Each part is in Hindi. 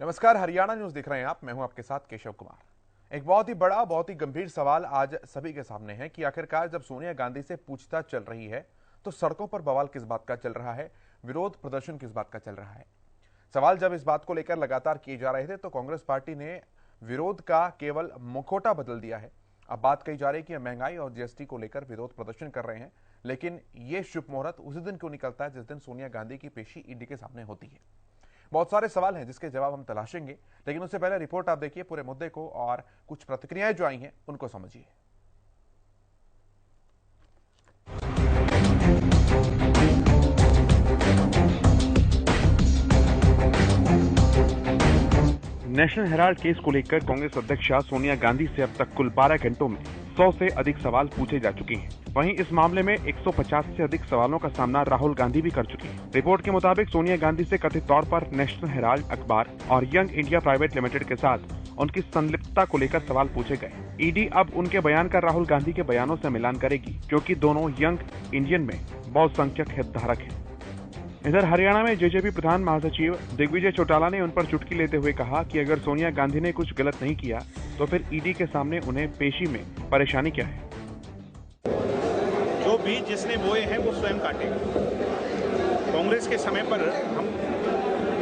नमस्कार, हरियाणा न्यूज देख रहे हैं आप। मैं हूं आपके साथ केशव कुमार। एक बहुत ही बड़ा, बहुत ही गंभीर सवाल आज सभी के सामने है कि आखिरकार जब सोनिया गांधी से पूछताछ चल रही है तो सड़कों पर बवाल किस बात का चल रहा है, विरोध प्रदर्शन किस बात का चल रहा है। सवाल जब इस बात को लेकर लगातार किए जा रहे थे तो कांग्रेस पार्टी ने विरोध का केवल मुखौटा बदल दिया है। अब बात कही जा रही है कि महंगाई और जीएसटी को लेकर विरोध प्रदर्शन कर रहे हैं, लेकिन यह शुभ मुहूर्त उसी दिन क्यों निकलता है जिस दिन सोनिया गांधी की पेशी ईडी के सामने होती है। बहुत सारे सवाल हैं जिसके जवाब हम तलाशेंगे, लेकिन उससे पहले रिपोर्ट आप देखिए पूरे मुद्दे को और कुछ प्रतिक्रियाएं जो आई हैं उनको समझिए। नेशनल हेराल्ड केस को लेकर कांग्रेस अध्यक्षा सोनिया गांधी से अब तक कुल 12 घंटों में 100 से अधिक सवाल पूछे जा चुके हैं। वहीं इस मामले में 150 से अधिक सवालों का सामना राहुल गांधी भी कर चुके हैं। रिपोर्ट के मुताबिक सोनिया गांधी से कथित तौर पर नेशनल हेराल्ड अखबार और यंग इंडिया प्राइवेट लिमिटेड के साथ उनकी संलिप्तता को लेकर सवाल पूछे गए। ईडी अब उनके बयान का राहुल गांधी के बयानों से मिलान करेगी, क्योंकि दोनों यंग इंडियन में बहुसंख्यक हितधारक हैं। इधर हरियाणा में जेजेपी प्रधान महासचिव दिग्विजय चौटाला ने उन पर चुटकी लेते हुए कहा कि अगर सोनिया गांधी ने कुछ गलत नहीं किया तो फिर ईडी के सामने उन्हें पेशी में परेशानी क्या है। जो बीज जिसने बोए हैं वो स्वयं काटेगा। कांग्रेस के समय पर हम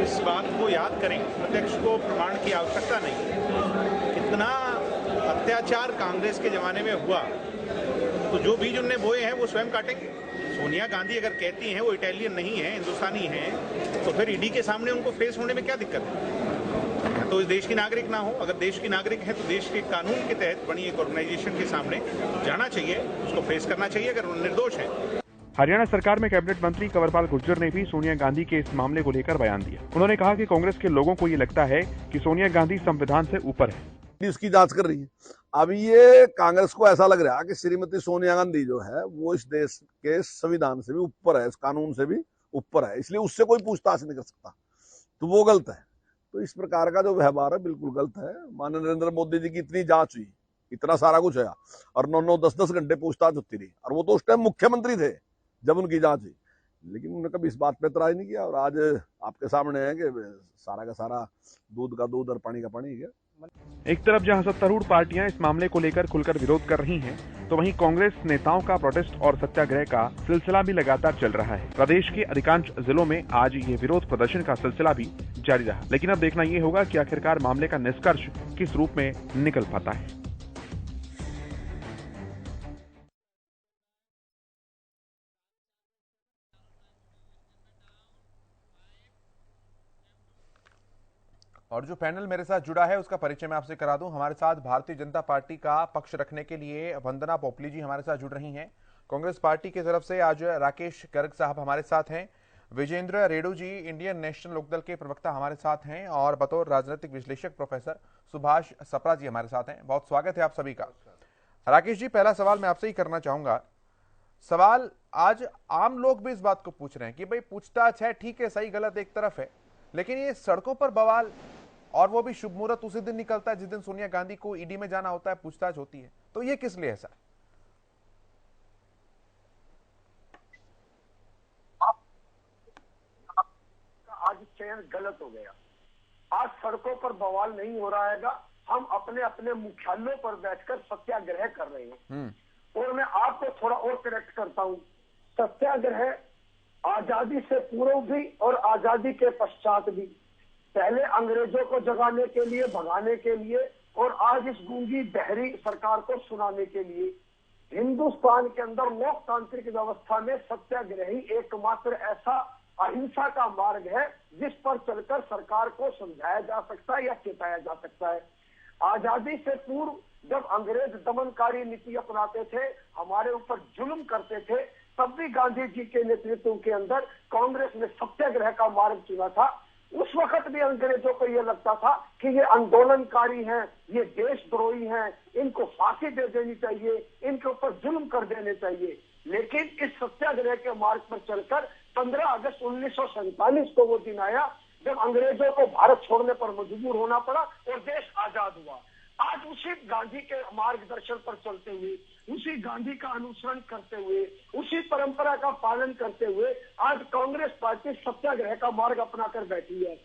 इस बात को याद करें, अध्यक्ष को प्रमाण की आवश्यकता नहीं। कितना अत्याचार कांग्रेस के जमाने में हुआ, तो जो बीज उनने बोए हैं वो स्वयं काटेंगे। सोनिया गांधी अगर कहती हैं वो इटालियन नहीं है, हिंदुस्तानी हैं, तो फिर ईडी के सामने उनको फेस होने में क्या दिक्कत है। तो इस देश की नागरिक ना हो, अगर देश की नागरिक है तो देश के कानून के तहत बनी एक ऑर्गेनाइजेशन के सामने जाना चाहिए, उसको फेस करना चाहिए अगर वो निर्दोष है। हरियाणा सरकार में कैबिनेट मंत्री कंवरपाल गुर्जर ने भी सोनिया गांधी के इस मामले को लेकर बयान दिया। उन्होंने कहा कि कांग्रेस के लोगों को ये लगता है कि सोनिया गांधी संविधान से ऊपर है, इसकी जांच कर रही है। अब ये कांग्रेस को ऐसा लग रहा है कि श्रीमती सोनिया गांधी जो है वो इस देश के संविधान से भी ऊपर है, इस कानून से भी ऊपर है, इसलिए उससे कोई पूछताछ नहीं कर सकता, तो वो गलत है। तो इस प्रकार का जो व्यवहार है बिल्कुल गलत है। माननीय नरेंद्र मोदी जी की इतनी जांच हुई, इतना सारा कुछ है, और 9-9, 10-10 घंटे पूछताछ होती रही, और वो तो उस टाइम मुख्यमंत्री थे जब उनकी जांच हुई, लेकिन उन्होंने कभी इस बात पे इतराज नहीं किया। और आज आपके सामने है कि सारा का सारा दूध का दूध और पानी का पानी है। एक तरफ जहां सत्तारूढ़ पार्टियां इस मामले को लेकर खुलकर विरोध कर रही हैं, तो वहीं कांग्रेस नेताओं का प्रोटेस्ट और सत्याग्रह का सिलसिला भी लगातार चल रहा है। प्रदेश के अधिकांश जिलों में आज ये विरोध प्रदर्शन का सिलसिला भी जारी रहा, लेकिन अब देखना ये होगा कि आखिरकार मामले का निष्कर्ष किस रूप में निकल पाता है। और जो पैनल मेरे साथ जुड़ा है उसका परिचय मैं आपसे करा दूं। हमारे साथ भारतीय जनता पार्टी का पक्ष रखने के लिए वंदना पोपली जी हमारे साथ जुड़ रही हैं। कांग्रेस पार्टी की तरफ से आज राकेश गर्ग साहब हमारे साथ हैं। विजेंद्र रेड्डू जी इंडियन नेशनल लोकदल के प्रवक्ता हमारे साथ हैं, और बतौर राजनीतिक विश्लेषक प्रोफेसर सुभाष सप्रा जी हमारे साथ हैं। बहुत स्वागत है आप सभी का। राकेश जी, पहला सवाल मैं आपसे ही करना चाहूंगा। सवाल आज आम लोग भी इस बात को पूछ रहे हैं कि भाई पूछताछ है, ठीक है, सही गलत एक तरफ है, लेकिन ये सड़कों पर बवाल, और वो भी शुभ मुहूर्त उसी दिन निकलता है जिस दिन सोनिया गांधी को ईडी में जाना होता है, पूछताछ होती है, तो ये किस लिए ऐसा है? आज चयन गलत हो गया। आज सड़कों पर बवाल नहीं हो रहा है, हम अपने अपने मुख्यालयों पर बैठकर सत्याग्रह कर रहे हैं। और मैं आपको थोड़ा और करेक्ट करता हूं, सत्याग्रह आजादी से पूर्व भी और आजादी के पश्चात भी, पहले अंग्रेजों को जगाने के लिए, भगाने के लिए, और आज इस गूंगी बहरी सरकार को सुनाने के लिए। हिंदुस्तान के अंदर लोकतांत्रिक व्यवस्था में सत्याग्रह ही एकमात्र ऐसा अहिंसा का मार्ग है जिस पर चलकर सरकार को समझाया जा सकता है या चेताया जा सकता है। आजादी से पूर्व जब अंग्रेज दमनकारी नीति अपनाते थे, हमारे ऊपर जुल्म करते थे, तब भी गांधी जी के नेतृत्व के अंदर कांग्रेस ने सत्याग्रह का मार्ग चुना था। उस वक्त भी अंग्रेजों को यह लगता था कि ये आंदोलनकारी हैं, ये देशद्रोही हैं, इनको फांसी दे देनी चाहिए, इनके ऊपर जुल्म कर देने चाहिए। लेकिन इस सत्याग्रह के मार्ग पर चलकर 15 अगस्त 1947 को वो दिन आया जब अंग्रेजों को भारत छोड़ने पर मजबूर होना पड़ा और देश आजाद हुआ। आज उसी गांधी के मार्गदर्शन पर चलते हुए, उसी गांधी का अनुसरण करते हुए, उसी परंपरा का पालन करते हुए आज कांग्रेस पार्टी सत्याग्रह का मार्ग अपना कर बैठी है।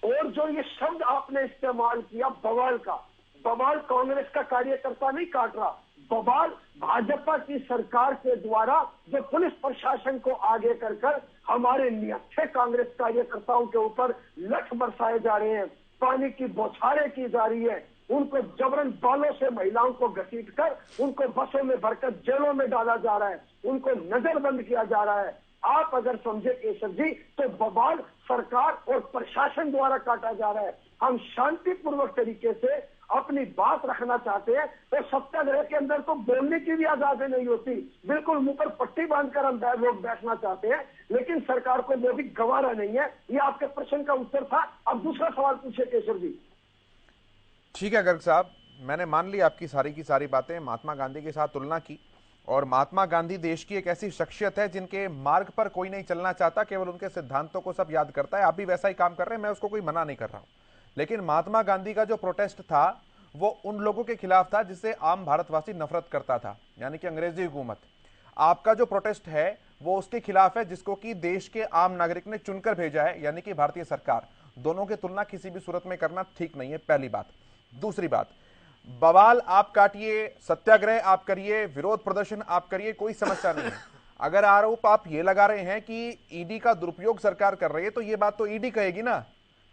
और जो ये शब्द आपने इस्तेमाल किया बवाल का, बवाल कांग्रेस का कार्यकर्ता नहीं काट रहा, बवाल भाजपा की सरकार के द्वारा जो पुलिस प्रशासन को आगे कर हमारे निहत्थे कांग्रेस कार्यकर्ताओं के ऊपर लठ बरसाए जा रहे हैं, पानी की बौछारें की जा रही है, उनको जबरन बालों से महिलाओं को घसीटकर उनको बसों में भरकर जेलों में डाला जा रहा है, उनको नजरबंद किया जा रहा है। आप अगर समझे केशव जी तो बवाल सरकार और प्रशासन द्वारा काटा जा रहा है। हम शांतिपूर्वक तरीके से अपनी बात रखना चाहते हैं तो सत्याग्रह के अंदर तो बोलने की भी आजादी नहीं होती, बिल्कुल मुंह पर पट्टी बांधकर हम लोग बैठना चाहते हैं, लेकिन सरकार को वो भी गवारा नहीं है। ये आपके प्रश्न का उत्तर था। अब दूसरा सवाल पूछे केशव जी। ठीक है गर्ग साहब, मैंने मान ली आपकी सारी की सारी बातें, महात्मा गांधी के साथ तुलना की, और महात्मा गांधी देश की एक ऐसी शख्सियत है जिनके मार्ग पर कोई नहीं चलना चाहता, केवल उनके सिद्धांतों को सब याद करता है। आप भी वैसा ही काम कर रहे हैं, मैं उसको कोई मना नहीं कर रहा हूं, लेकिन महात्मा गांधी का जो प्रोटेस्ट था वो उन लोगों के खिलाफ था जिससे आम भारतवासी नफरत करता था, यानी कि अंग्रेजी हुकूमत। आपका जो प्रोटेस्ट है वो उसके खिलाफ है जिसको कि देश के आम नागरिक ने चुनकर भेजा है, यानी कि भारतीय सरकार। दोनों की तुलना किसी भी सूरत में करना ठीक नहीं है, पहली बात। दूसरी बात, बवाल आप काटिए, सत्याग्रह आप करिए, विरोध प्रदर्शन आप करिए, कोई समस्या नहीं है। अगर आरोप आप ये लगा रहे हैं कि ईडी का दुरुपयोग सरकार कर रही है तो ये बात तो ईडी कहेगी ना।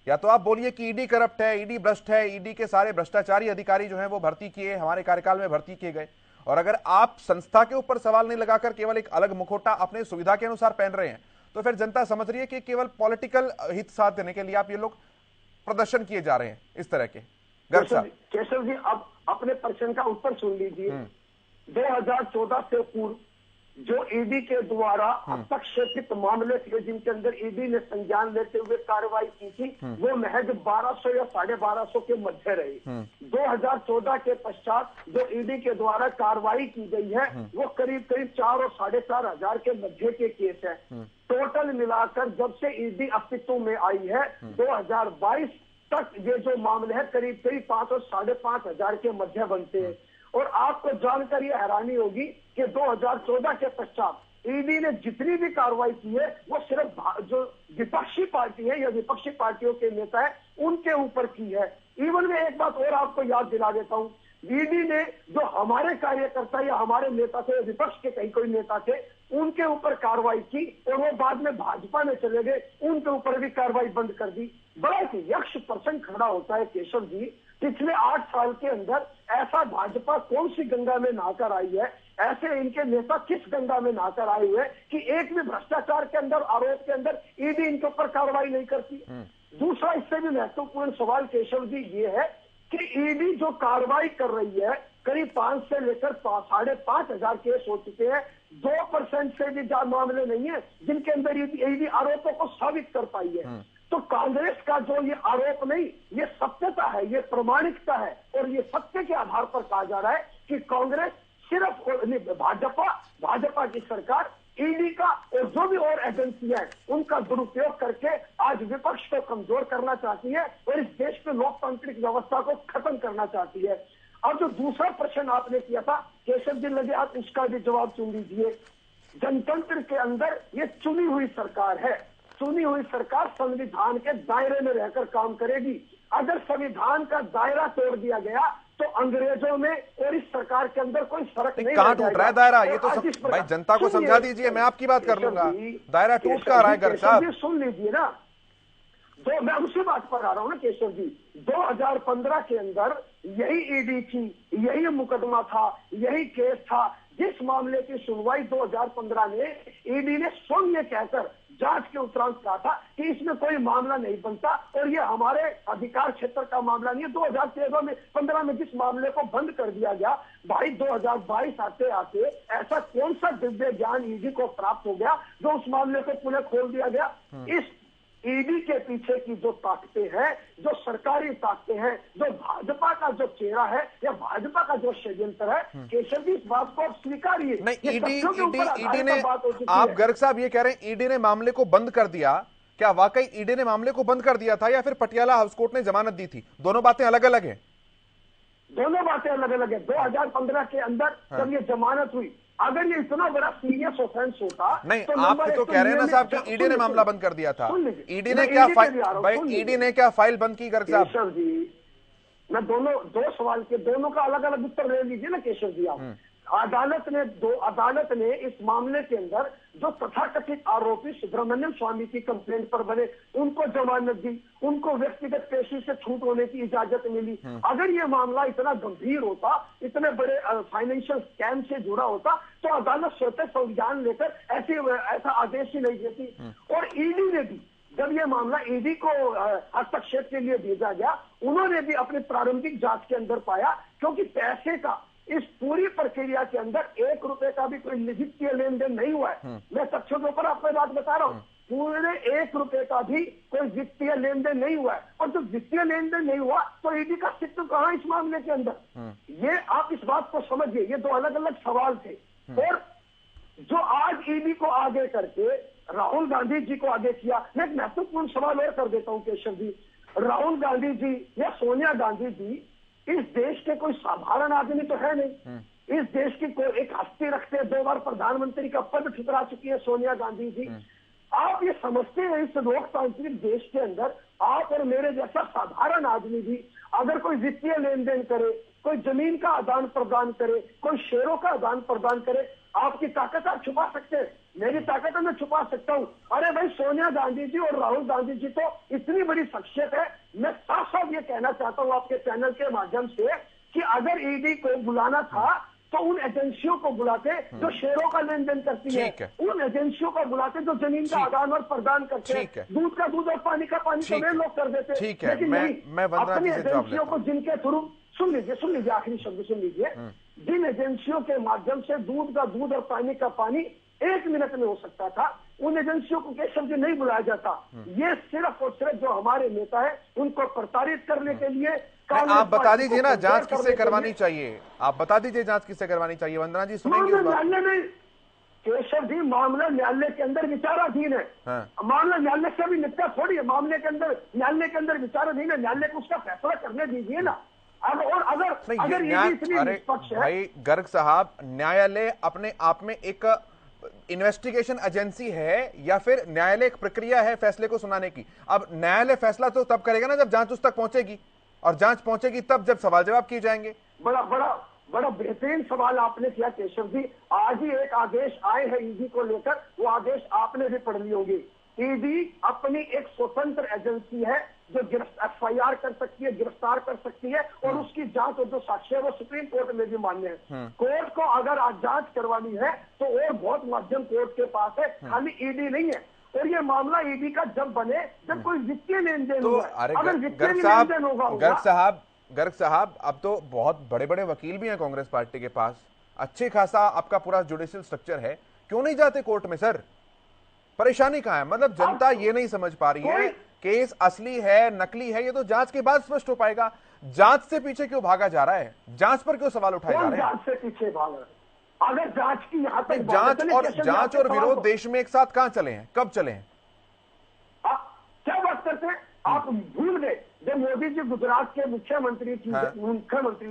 या तो आप बोलिए कि ईडी करप्ट है, ईडी भ्रष्ट है, ईडी के सारे भ्रष्टाचारी अधिकारी जो हैं वो भर्ती किए, हमारे कार्यकाल में भर्ती किए गए। और अगर आप संस्था के ऊपर सवाल नहीं लगाकर केवल एक अलग मुखौटा अपने सुविधा के अनुसार पहन रहे हैं तो फिर जनता समझ रही है कि केवल पॉलिटिकल हित साथ देने के लिए आप ये लोग प्रदर्शन किए जा रहे हैं इस तरह के। केशव जी अब अपने प्रश्न का उत्तर सुन लीजिए। 2014 से पूर्व जो ईडी के द्वारा हस्तक्षेपित मामले थे जिनके अंदर ईडी ने संज्ञान लेते हुए कार्रवाई की थी वो महज 1200 या 1250 के मध्य रहे। 2014 के पश्चात जो ईडी के द्वारा कार्रवाई की गई है वो करीब 4 और 4.5 हजार के मध्य के केस है। टोटल मिलाकर जब से ईडी अस्तित्व में आई है 2022 तक ये जो मामले है करीब 5 और 5.5 हजार के मध्य बनते हैं। और आपको जानकर ये हैरानी होगी कि 2014 के पश्चात ईडी ने जितनी भी कार्रवाई की है वो सिर्फ जो विपक्षी पार्टी है या विपक्षी पार्टियों के नेता है उनके ऊपर की है। इवन में एक बात और आपको याद दिला देता हूं, ईडी ने जो हमारे कार्यकर्ता या हमारे नेता थे, विपक्ष के कई कोई नेता थे, उनके ऊपर कार्रवाई की और वो बाद में भाजपा में चले गए, उनके ऊपर भी कार्रवाई बंद कर दी। बड़ा एक यक्ष प्रसंग खड़ा होता है केशव जी, पिछले 8 साल के अंदर ऐसा भाजपा कौन सी गंगा में नहाकर आई है, ऐसे इनके नेता किस गंगा में नहाकर आए हुए कि एक भी भ्रष्टाचार के अंदर आरोप के अंदर ईडी इनके ऊपर कार्रवाई नहीं करती। दूसरा इससे भी महत्वपूर्ण सवाल केशव जी ये है कि ईडी जो कार्रवाई कर रही है करीब 5 से लेकर 5.5 हजार केस हो चुके हैं। 2% से भी ज्यादा मामले नहीं है जिनके अंदर ईडी आरोपों को साबित कर पाई है। तो कांग्रेस का जो ये आरोप नहीं, ये सत्यता है, ये प्रमाणिकता है और ये सत्य के आधार पर कहा जा रहा है कि कांग्रेस सिर्फ भाजपा की सरकार ईडी का और जो भी और एजेंसियां हैं उनका दुरुपयोग करके आज विपक्ष को कमजोर करना चाहती है और इस देश की लोकतांत्रिक व्यवस्था को खत्म करना चाहती है। अब जो दूसरा प्रश्न आपने किया था केशव जी लगे, आप इसका भी जवाब सुन लीजिए। जनतंत्र के अंदर ये चुनी हुई सरकार है, चुनी हुई सरकार संविधान के दायरे में रहकर काम करेगी। अगर संविधान का दायरा तोड़ दिया गया तो अंग्रेजों में और इस सरकार के अंदर कोई फर्क नहीं। कहां टूट रहा है दायरा, ये तो सब भाई जनता को समझा दीजिए, मैं आपकी बात कर लूंगा। दायरा टूट कहां रहा है गर्ग साहब? सुन लीजिए ना, तो मैं उसी बात पर आ रहा हूं ना केशव जी। 2015 के अंदर यही ईडी थी, यही मुकदमा था, यही केस था जिस मामले की सुनवाई 2015 में ईडी ने स्वयं ये कहकर जांच के उपरांत कहा था कि इसमें कोई मामला नहीं बनता और ये हमारे अधिकार क्षेत्र का मामला नहीं है। 2015 में जिस मामले को बंद कर दिया गया, भाई 2022 आते आते ऐसा कौन सा दिव्य ज्ञान ईडी को प्राप्त हो गया जो उस मामले को पुनः खोल दिया गया? इस ईडी के पीछे की जो ताकतें हैं, जो सरकारी ताकतें हैं, जो भाजपा का जो चेहरा है या भाजपा का जो षड्यंत्र है, केशव जी इस बात को आप स्वीकारिए। नहीं, ईडी ने, आप गर्ग साहब ये कह रहे हैं ईडी ने मामले को बंद कर दिया, क्या वाकई ईडी ने मामले को बंद कर दिया था या फिर पटियाला हाउस कोर्ट ने जमानत दी थी? दोनों बातें अलग अलग है। दोनों बातें अलग अलग है। 2015 के अंदर जब ये जमानत हुई अगर ये इतना बड़ा सीरियस ऑफेंस होता नहीं, तो आप तो कह रहे हैं ना साहब कि ईडी ने मामला बंद कर दिया था। ईडी ने क्या ईडी ने क्या फाइल बंद की गर्ग साहब? केशव जी, मैं दो सवाल के दोनों का अलग अलग उत्तर ले लीजिए ना केशव जी आप। अदालत ने इस मामले के अंदर जो तथाकथित आरोपी सुब्रमण्यम स्वामी की कंप्लेंट पर बने उनको जमानत दी, उनको व्यक्तिगत पेशी से छूट होने की इजाजत मिली। अगर ये मामला इतना गंभीर होता, इतने बड़े फाइनेंशियल स्कैम से जुड़ा होता, तो अदालत स्वतः संज्ञान लेकर ऐसा आदेश ही नहीं देती। और ईडी ने भी, जब ये मामला ईडी को हस्तक्षेप के लिए भेजा गया, उन्होंने भी अपनी प्रारंभिक जांच के अंदर पाया, क्योंकि पैसे का इस पूरी प्रक्रिया के अंदर 1 रुपए का भी कोई वित्तीय लेन देन नहीं हुआ है। मैं तथ्यों के ऊपर आपको बात बता रहा हूँ, पूरे 1 रुपए का भी कोई वित्तीय लेन देन नहीं हुआ है। और जब वित्तीय लेन देन नहीं हुआ तो ईडी का अस्तित्व कहाँ इस मामले के अंदर? ये आप इस बात को समझिए, ये 2 अलग अलग सवाल थे। और जो आज ईडी को आगे करके राहुल गांधी जी को आगे किया, मैं एक महत्वपूर्ण सवाल और कर देता हूँ केशव जी। राहुल गांधी जी या सोनिया गांधी जी इस देश के कोई साधारण आदमी तो है नहीं। इस देश की कोई एक हस्ती रखते हैं, 2 बार प्रधानमंत्री का पद ठुकरा चुकी है सोनिया गांधी जी। आप ये समझते हैं इस लोकतांत्रिक देश के अंदर आप और मेरे जैसा साधारण आदमी भी अगर कोई वित्तीय लेन देन करे, कोई जमीन का आदान प्रदान करे, कोई शेयरों का आदान प्रदान करे, आपकी ताकत आप छुपा सकते हैं, मेरी ताकत मैं छुपा सकता हूं। अरे भाई, सोनिया गांधी जी और राहुल गांधी जी तो इतनी बड़ी शख्सियत है। मैं साफ साफ ये कहना चाहता हूं आपके चैनल के माध्यम से कि अगर ईडी को बुलाना था तो उन एजेंसियों को बुलाते जो शेयरों का लेन देन करती है, उन एजेंसियों को बुलाते जो जमीन का आदान और प्रदान करते हैं, दूध का दूध और पानी का पानी तो वे लोग कर देते। लेकिन नहीं, अपनी एजेंसियों को जिनके थ्रू, सुन लीजिए आखिरी शब्द सुन लीजिए, जिन एजेंसियों के माध्यम से दूध का दूध और पानी का पानी 1 मिनट में हो सकता था, उन एजेंसियों को केशव जी नहीं बुलाया जाता। ये सिर्फ और सिर्फ जो हमारे नेता है उनको प्रताड़ित करने के लिए। आप बता दीजिए ना जांच किससे करवानी चाहिए, आप बता दीजिए जांच किससे करवानी चाहिए। वंदना जी सुनेंगे इस बात? न्यायालय में केशव जी, मामला न्यायालय के अंदर विचाराधीन है। मामला न्यायालय से भी निपटा थोड़ी है, मामले के अंदर न्यायालय के अंदर विचाराधीन है। न्यायालय को उसका फैसला करने दीजिए ना। और अगर ये इतनी निष्पक्ष है, भाई गर्ग साहब, न्यायालय अपने आप में एक इन्वेस्टिगेशन एजेंसी है या फिर न्यायालय एक प्रक्रिया है फैसले को सुनाने की? अब न्यायालय फैसला तो तब करेगा ना जब जांच उस तक पहुंचेगी, और जांच पहुंचेगी तब जब सवाल जवाब किए जाएंगे। बड़ा बेहतरीन सवाल आपने किया केशव जी। आज ही एक आदेश आए हैं ईडी को लेकर, वो आदेश आपने भी पढ़ ली होगी। ईडी अपनी एक स्वतंत्र एजेंसी है जो FIR कर सकती है, गिरफ्तार कर सकती है, और उसकी जांच और जो साक्ष्य है वो सुप्रीम कोर्ट में भी मान्य है। कोर्ट को अगर आज जांच करवानी है तो और बहुत माध्यम कोर्ट के पास है, खाली ईडी नहीं है। और ये मामला ईडी का जब बने जब कोई वित्तीय लेन देन होगा, अगर वित्तीय लेन देन होगा। गर्ग साहब, अब तो बहुत बड़े बड़े वकील भी हैं कांग्रेस पार्टी के पास, अच्छे खासा आपका पूरा जुडिशियल स्ट्रक्चर है, क्यों नहीं जाते कोर्ट में सर? परेशानी कहां है? मतलब जनता ये नहीं समझ पा रही है केस असली है नकली है, ये तो जांच के बाद स्पष्ट हो पाएगा। जांच से पीछे क्यों भागा जा रहा है? जांच पर क्यों सवाल उठाए जा रहे हैं? जांच से पीछे भागा? अगर जांच की यहां तक जांच और विरोध देश में एक साथ कहां चले हैं, कब चले हैं? क्या बात करते हैं आप? भूल गए जब मोदी जी गुजरात के मुख्यमंत्री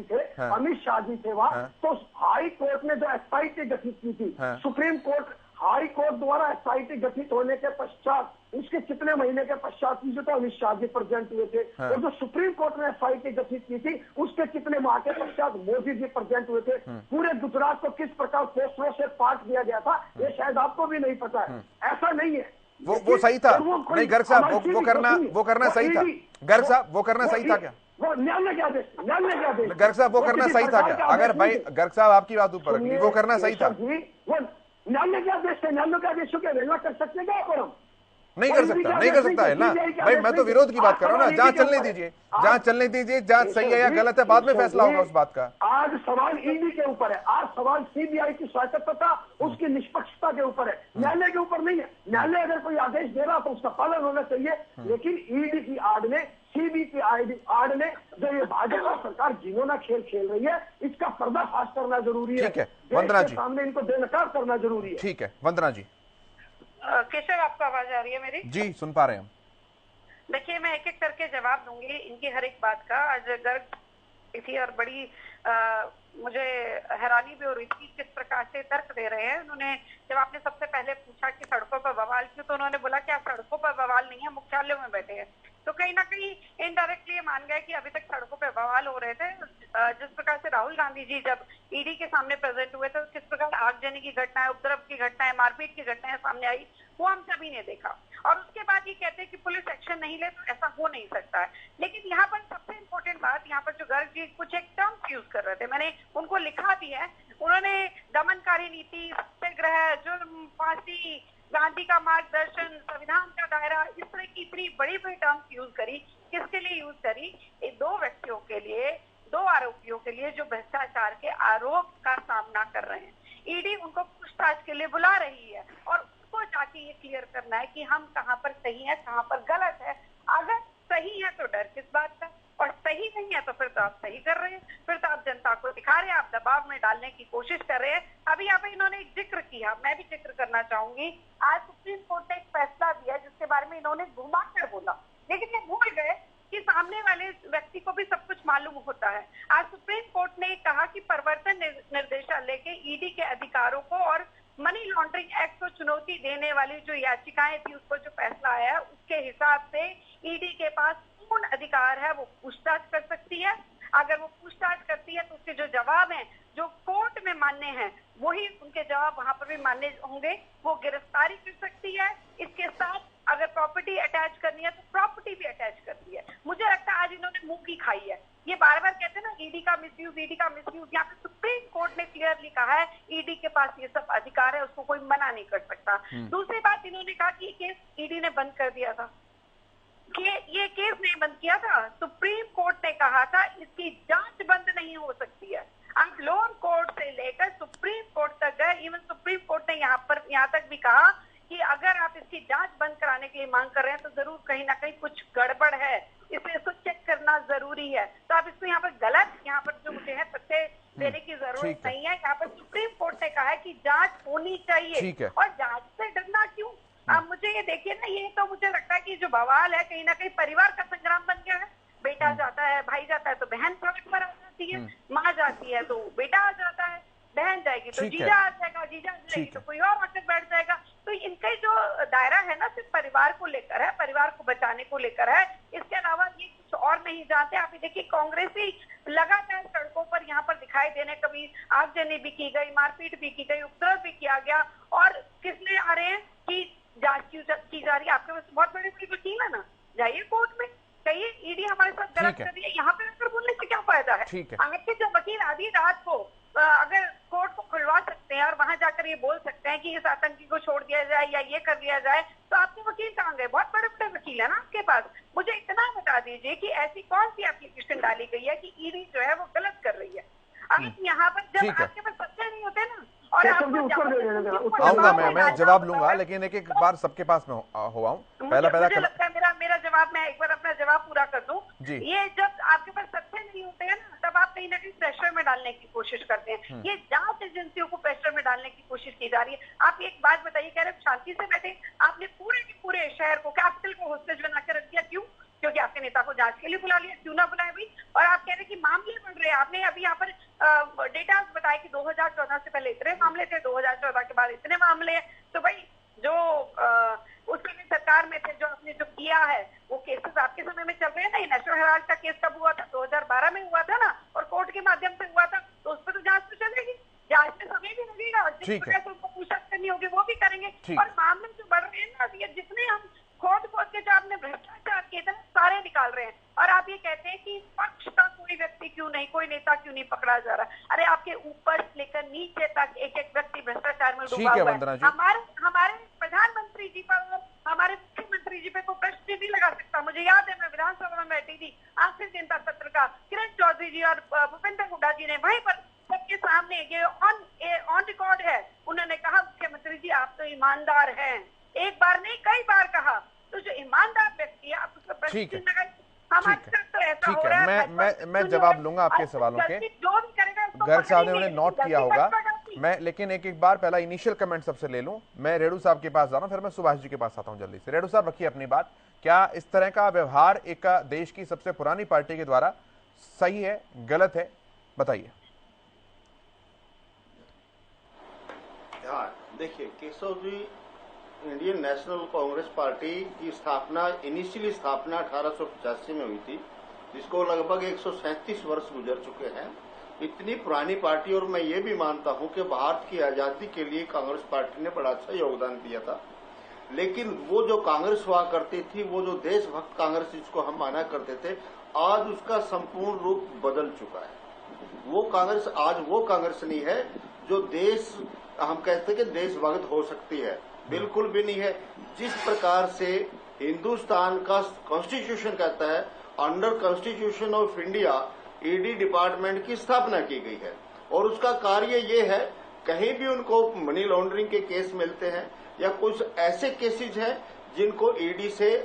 थे, अमित शाह जी थे वहां, तो हाई कोर्ट ने जो SIT गठित की थी, सुप्रीम कोर्ट हाई कोर्ट द्वारा SIT गठित होने के पश्चात, उसके कितने महीने के पश्चात जो तो अमित शाह जी प्रेजेंट हुए थे, और जो सुप्रीम कोर्ट ने SIT गठित की थी उसके कितने माह के पश्चात मोदी जी प्रेजेंट हुए थे। पूरे गुजरात को किस प्रकार पोस्टरों से पाट दिया गया था ये शायद आपको भी नहीं पता है। ऐसा नहीं है, वो सही था नहीं गर्ग साहब? वो करना सही था गर्ग साहब? वो करना सही था क्या? वो न्यायालय क्या आदेश गर्ग साहब, वो करना सही था क्या? अगर भाई गर्ग साहब आपकी बात ऊपर रखनी, वो करना सही था? वो न्यायालय क्या आदेश थे? न्यायालय के आदेशों के अवहेलना कर सकते हैं क्या? और नहीं कर सकता है ना भाई। मैं तो विरोध की बात कर रहा हूँ ना। जांच चलने दीजिए, जांच सही है या गलत है बाद में फैसला होगा उस बात का। आज सवाल ईडी के ऊपर है, आज सवाल CBI की स्वायत्तता, उसकी निष्पक्षता के ऊपर है, न्यायालय के ऊपर नहीं है। न्यायालय अगर कोई आदेश दे रहा तो उसका पालन होना चाहिए, लेकिन ईडी की आड़ में, CBI की आड़ में जो ये भाजपा सरकार घिनौना खेल खेल रही है, इसका पर्दाफाश करना जरूरी है। ठीक है वंदना जी, सामने इनको बेनकाब करना जरूरी है। ठीक है वंदना जी। केशव, आपको आवाज आ रही है मेरी? जी सुन पा रहे हैं हम। देखिए, मैं एक एक करके जवाब दूंगी इनकी हर एक बात का। आज गर्ग थी और बड़ी मुझे हैरानी भी हो रही थी किस प्रकार से तर्क दे रहे हैं उन्होंने। जब आपने सबसे पहले पूछा कि सड़कों पर बवाल क्यों, तो उन्होंने बोला कि आप सड़कों पर बवाल नहीं है, मुख्यालयों में बैठे हैं। तो कहीं ना कहीं इनडायरेक्टली मान गए कि अभी तक सड़कों पर बवाल हो रहे थे। जिस प्रकार से राहुल गांधी जी जब ईडी के सामने प्रेजेंट हुए तो किस प्रकार आगजनी की घटनाएं, उपद्रव की घटनाएं, मारपीट की घटनाएं सामने आई, वो हम सभी ने देखा। और उसके बाद ये कहते हैं कि पुलिस एक्शन नहीं ले, तो ऐसा हो नहीं सकता है। लेकिन यहाँ पर सबसे इम्पोर्टेंट बात, यहाँ पर जो गर्ग जी कुछ एक टर्म्स यूज कर रहे थे, मैंने उनको लिखा भी है। उन्होंने दमनकारी नीति, सत्याग्रह, जुर्म, फांसी, गांधी का मार्गदर्शन, संविधान का दायरा, इस तरह की इतनी बड़ी बड़ी टर्म्स यूज करी। किसके लिए यूज करी? दो व्यक्तियों के लिए, दो आरोपियों के लिए जो भ्रष्टाचार के आरोप का सामना कर रहे हैं। ईडी उनको पूछताछ के लिए बुला रही है और उसको जाके ये क्लियर करना है कि हम कहाँ पर सही है, कहाँ पर गलत है। अगर सही है तो डर किस बात का, और सही नहीं है तो फिर तो आप सही कर रहे हैं, फिर तो आप जनता को दिखा रहे हैं, आप दबाव में डालने की कोशिश कर रहे हैं। अभी यहाँ पे इन्होंने एक जिक्र किया, मैं भी जिक्र करना चाहूंगी। आज सुप्रीम कोर्ट ने एक फैसला दिया जिसके बारे में इन्होंने घुमा कर बोला, लेकिन ये भूल गए कि सामने वाले व्यक्ति को भी सब कुछ मालूम होता है। आज सुप्रीम कोर्ट ने कहा कि प्रवर्तन निर्देशालय के ईडी के अधिकारों को और मनी लॉन्ड्रिंग एक्ट को चुनौती देने वाली जो याचिकाएं थी, उसको जो फैसला आया उसके हिसाब से ईडी के पास पूर्ण अधिकार है, वो पूछताछ कर सकती है। अगर वो पूछताछ करती है तो उसके जो जवाब हैं, जो कोर्ट में मान्य हैं, वही उनके जवाब वहां पर भी मान्य होंगे। वो गिरफ्तारी कर सकती है, इसके साथ अगर प्रॉपर्टी अटैच करनी है तो प्रॉपर्टी भी अटैच करती है। मुझे लगता है आज इन्होंने मुंह की खाई है। ये बार बार कहते हैं ना ईडी का मिसयूज, ईडी का मिसयूज। यहाँ पे सुप्रीम कोर्ट ने क्लियरली कहा है ईडी के पास ये सब अधिकार है, उसको कोई मना नहीं कर सकता। दूसरी बात, इन्होंने कहा कि ये केस ईडी ने बंद कर दिया था। कि ये केस नहीं बंद किया था, सुप्रीम कोर्ट ने कहा था इसकी जांच बंद नहीं हो सकती है। आप लोअर कोर्ट से लेकर सुप्रीम कोर्ट तक गए, इवन सुप्रीम कोर्ट ने यहाँ तक भी कहा कि अगर आप इसकी जांच बंद कराने के लिए मांग कर रहे हैं तो जरूर कहीं ना कहीं कुछ गड़बड़ है, इसको चेक करना जरूरी है। तो आप इसको यहाँ पर गलत, यहाँ पर जो मुझे है तथ्य देने की जरूरत नहीं है। यहाँ पर सुप्रीम कोर्ट ने कहा है कि जांच होनी चाहिए, और जांच से डरना क्यों? आप मुझे ये देखिए ना, ये तो मुझे लगता है कि जो बवाल है कहीं ना कहीं परिवार का संग्राम बन गया है। बेटा जाता है, भाई जाता है तो बहन सड़क पर आ जाती है, माँ जाती है तो बेटा आ जाता है, बहन जाएगी तो जीजा आ जाएगा, जीजा जाएगी तो कोई और आकर बैठ जाएगा। तो इनका जो दायरा है ना सिर्फ परिवार को लेकर है, परिवार को बचाने को लेकर है, इसके अलावा ये कुछ और नहीं जानते। आप देखिए कांग्रेस ही लगातार सड़कों पर यहाँ पर दिखाई देने, कभी आगजनी भी की गई, मारपीट भी की गई, उपद्रव भी किया गया, और किस लिए आ रहे हैं कि जांच की जा रही है। आपके पास बहुत बड़े बड़े वकील है ना, जाइए कोर्ट में, कहिए ईडी हमारे साथ गलत कर रही है, यहाँ पे आकर बोलने से क्या फायदा है। आपके जो वकील आधी रात को अगर कोर्ट को खुलवा सकते हैं और वहां जाकर ये बोल सकते हैं कि इस आतंकी को छोड़ दिया जाए या ये कर दिया जाए, तो आपके वकील कहाँ गए? बहुत बड़े बड़े वकील है ना आपके पास। मुझे इतना बता दीजिए कि ऐसी कौन सी एप्लीकेशन डाली गई है कि ईडी जो है वो गलत कर रही है। अब यहाँ पर जब आपके पास सच्चे नहीं होते ना, और आऊंगा मैं जवाब लूंगा, लेकिन एक एक बार सबके पास में हुआ हूँ। मुझे लगता है मेरा जवाब, मैं एक बार अपना जवाब पूरा कर दूं। ये जब आपके पास तथ्य नहीं होते हैं ना, तब आप कहीं ना कहीं प्रेशर में डालने की कोशिश करते हैं। ये जांच एजेंसियों को प्रेशर में डालने की कोशिश की जा रही है। आप एक बात बताइए, कह रहे शांति से बैठे, आपने पूरे के पूरे शहर को, कैपिटल को होस्टेज बना के रख दिया। क्यों? क्योंकि आपके नेता को जांच के लिए बुला लिया, क्यों ना बुलाए भाई। और आप कह रहे कि मामले बढ़ रहे हैं। आपने अभी यहाँ पर डेटा बताया कि 2014 से पहले इतने मामले थे, 2014 के बाद इतने मामले हैं। तो भाई जो उस समय सरकार में थे, जो आपने जो किया है वो केसेस आपके समय में चल रहे हैं ना। नेशनल हेराल्ड का केस कब हुआ था? 2012 में हुआ था ना, और कोर्ट के माध्यम से हुआ था। तो उस पर तो जांच तो चलेगी, जांच में समय भी लगेगा, और जिस प्रकार से उनको पूछताछ करनी होगी वो भी करेंगे। और मामले जो बढ़ रहे हैं ना, ये जितने हम खोद के जो आपने भ्रष्टाचार किए थे सारे निकाल रहे हैं, और आप ये कहते हैं कि पक्ष का कोई व्यक्ति क्यों नहीं, कोई नेता क्यों नहीं पकड़ा जा रहा। अरे आपके ऊपर से लेकर नीचे तक एक एक व्यक्ति भ्रष्टाचार में डूबा हुआ है। हमारे प्रधानमंत्री जी पर, हमारे मुख्यमंत्री जी पे तो प्रश्न नहीं लगा सकता। मुझे याद है, मैं विधानसभा में बैठी थी, आखिरी जनता सत्र का, किरण चौधरी जी और भूपेंद्र हुड्डा जी ने वहीं पर सबके सामने ये ऑन रिकॉर्ड है, उन्होंने कहा मुख्यमंत्री जी आप तो ईमानदार हैं। एक बार नहीं कई बार कहा। तो जो ईमानदार व्यक्ति है आप उसको प्रश्न लगाइए। हमारे साथ तो ऐसा हो रहा है। मैं जवाब लूंगा आपके सवालों के। जो भी करेगा गर्ग साहब ने उन्हें नोट किया होगा। मैं लेकिन एक एक बार पहला इनिशियल कमेंट सबसे ले लूं। मैं रेणु साहब के पास जा रहा हूं, फिर मैं सुभाष जी के पास आता हूं जल्दी से। रेणु साहब रखिए अपनी बात। क्या इस तरह का व्यवहार एक देश की सबसे पुरानी पार्टी के द्वारा सही है, गलत है, बताइए। हाँ, देखिए Keshav ji, Indian national Congress party की स्थापना इनिशियली स्थापना 1885 में हुई थी, जिसको लगभग 137 वर्ष गुजर चुके हैं। इतनी पुरानी पार्टी, और मैं ये भी मानता हूं कि भारत की आजादी के लिए कांग्रेस पार्टी ने बड़ा अच्छा योगदान दिया था। लेकिन वो जो कांग्रेस हुआ करती थी, वो जो देशभक्त कांग्रेस जिसको हम माना करते थे, आज उसका संपूर्ण रूप बदल चुका है। वो कांग्रेस आज वो कांग्रेस नहीं है जो देश हम कहते हैं कि देशभक्त हो सकती है, बिल्कुल भी नहीं है। जिस प्रकार से हिंदुस्तान का कॉन्स्टिट्यूशन कहता है, under constitution of India ED department की स्थापना की गई है, और उसका कार्य ये है, कहीं भी उनको मनी लॉन्ड्रिंग के केस मिलते हैं या कुछ ऐसे केसेज हैं जिनको ईडी से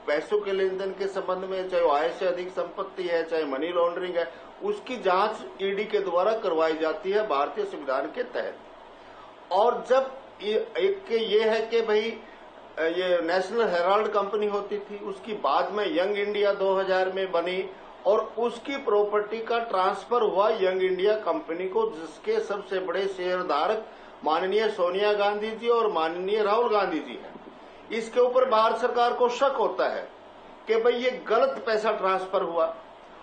पैसों के लेन देन के संबंध में, चाहे आय से अधिक संपत्ति है, चाहे मनी लॉन्ड्रिंग है, उसकी जांच ईडी के द्वारा करवाई जाती है भारतीय संविधान के तहत। और जब एक ये है कि भाई ये नेशनल हेराल्ड कंपनी होती थी, उसकी बाद में यंग इंडिया 2000 में बनी, और उसकी प्रॉपर्टी का ट्रांसफर हुआ यंग इंडिया कंपनी को, जिसके सबसे बड़े शेयरधारक माननीय सोनिया गांधी जी और माननीय राहुल गांधी जी हैं। इसके ऊपर भारत सरकार को शक होता है कि भाई ये गलत पैसा ट्रांसफर हुआ,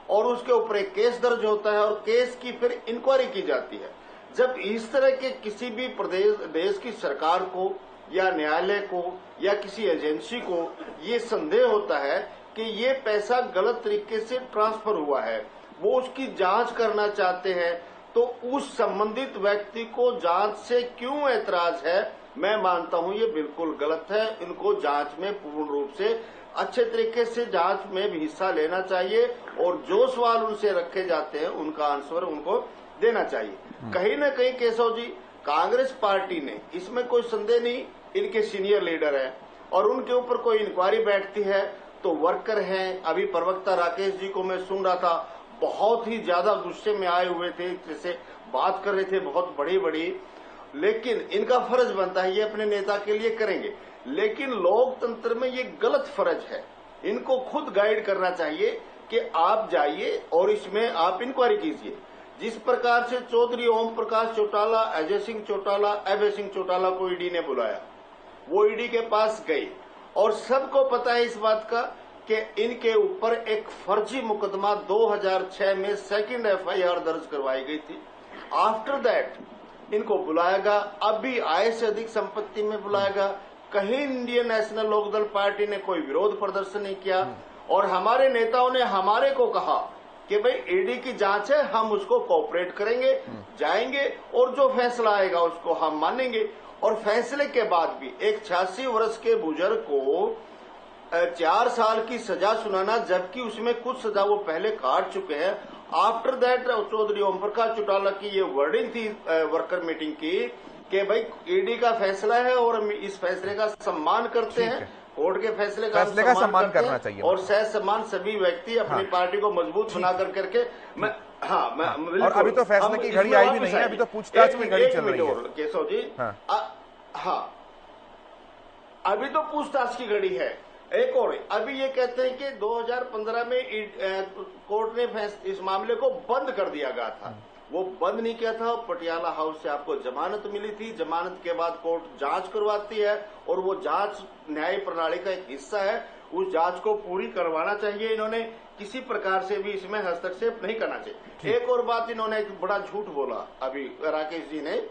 और उसके ऊपर एक केस दर्ज होता है, और केस की फिर इंक्वायरी की जाती है। जब इस तरह के किसी भी देश की सरकार को या न्यायालय को या किसी एजेंसी को ये संदेह होता है कि ये पैसा गलत तरीके से ट्रांसफर हुआ है, वो उसकी जांच करना चाहते हैं, तो उस संबंधित व्यक्ति को जांच से क्यों ऐतराज है? मैं मानता हूं ये बिल्कुल गलत है। इनको जांच में पूर्ण रूप से अच्छे तरीके से जांच में भी हिस्सा लेना चाहिए, और जो सवाल उनसे रखे जाते हैं उनका आंसर उनको देना चाहिए। कहीं न कहीं केशव जी, कांग्रेस पार्टी ने, इसमें कोई संदेह नहीं, इनके सीनियर लीडर हैं और उनके ऊपर कोई इंक्वायरी बैठती है तो वर्कर हैं। अभी प्रवक्ता राकेश जी को मैं सुन रहा था, बहुत ही ज्यादा गुस्से में आए हुए थे, जैसे बात कर रहे थे बहुत बड़ी बड़ी, लेकिन इनका फर्ज बनता है ये अपने नेता के लिए करेंगे। लेकिन लोकतंत्र में ये गलत फर्ज है, इनको खुद गाइड करना चाहिए कि आप जाइए और इसमें आप इंक्वायरी कीजिए। जिस प्रकार से चौधरी ओम प्रकाश चौटाला, अजय सिंह चौटाला, अभय सिंह चौटाला को ईडी ने बुलाया, वो ईडी के पास गई, और सबको पता है इस बात का कि इनके ऊपर एक फर्जी मुकदमा 2006 में सेकंड एफआईआर दर्ज करवाई गई थी। आफ्टर दैट इनको बुलाएगा, अब भी आय से अधिक संपत्ति में बुलाएगा। कहीं इंडियन नेशनल लोकदल पार्टी ने कोई विरोध प्रदर्शन नहीं किया, और हमारे नेताओं ने हमारे को कहा कि भाई ईडी की जांच है, हम उसको कोऑपरेट करेंगे, जाएंगे, और जो फैसला आएगा उसको हम मानेंगे। और फैसले के बाद भी एक 86 वर्ष के बुजुर्ग को 4 साल की सजा सुनाना, जबकि उसमें कुछ सजा वो पहले काट चुके हैं। आफ्टर दैट चौधरी ओम प्रकाश चौटाला की ये वर्डिंग थी वर्कर मीटिंग की कि भाई ईडी का फैसला है और हम इस फैसले का सम्मान करते हैं, कोर्ट के फैसले का सम्मान करना चाहिए, और सह सम्मान सभी व्यक्ति अपनी पार्टी को मजबूत बना करके मैं और अभी तो फैसले की घड़ी आई भी नहीं है, अभी तो पूछताछ की घड़ी चल रही है केशव जी। हाँ, अभी तो पूछताछ की घड़ी है। एक और अभी ये कहते हैं कि 2015 में कोर्ट ने इस मामले को बंद कर दिया गया था। वो बंद नहीं किया था, पटियाला हाउस से आपको जमानत मिली थी, जमानत के बाद कोर्ट जांच करवाती है, और वो जांच न्याय प्रणाली का एक हिस्सा है, उस जांच को पूरी करवाना चाहिए। इन्होंने किसी प्रकार से भी इसमें हस्तक्षेप नहीं करना चाहिए। एक और बात, इन्होंने एक बड़ा झूठ बोला अभी राकेश जी ने,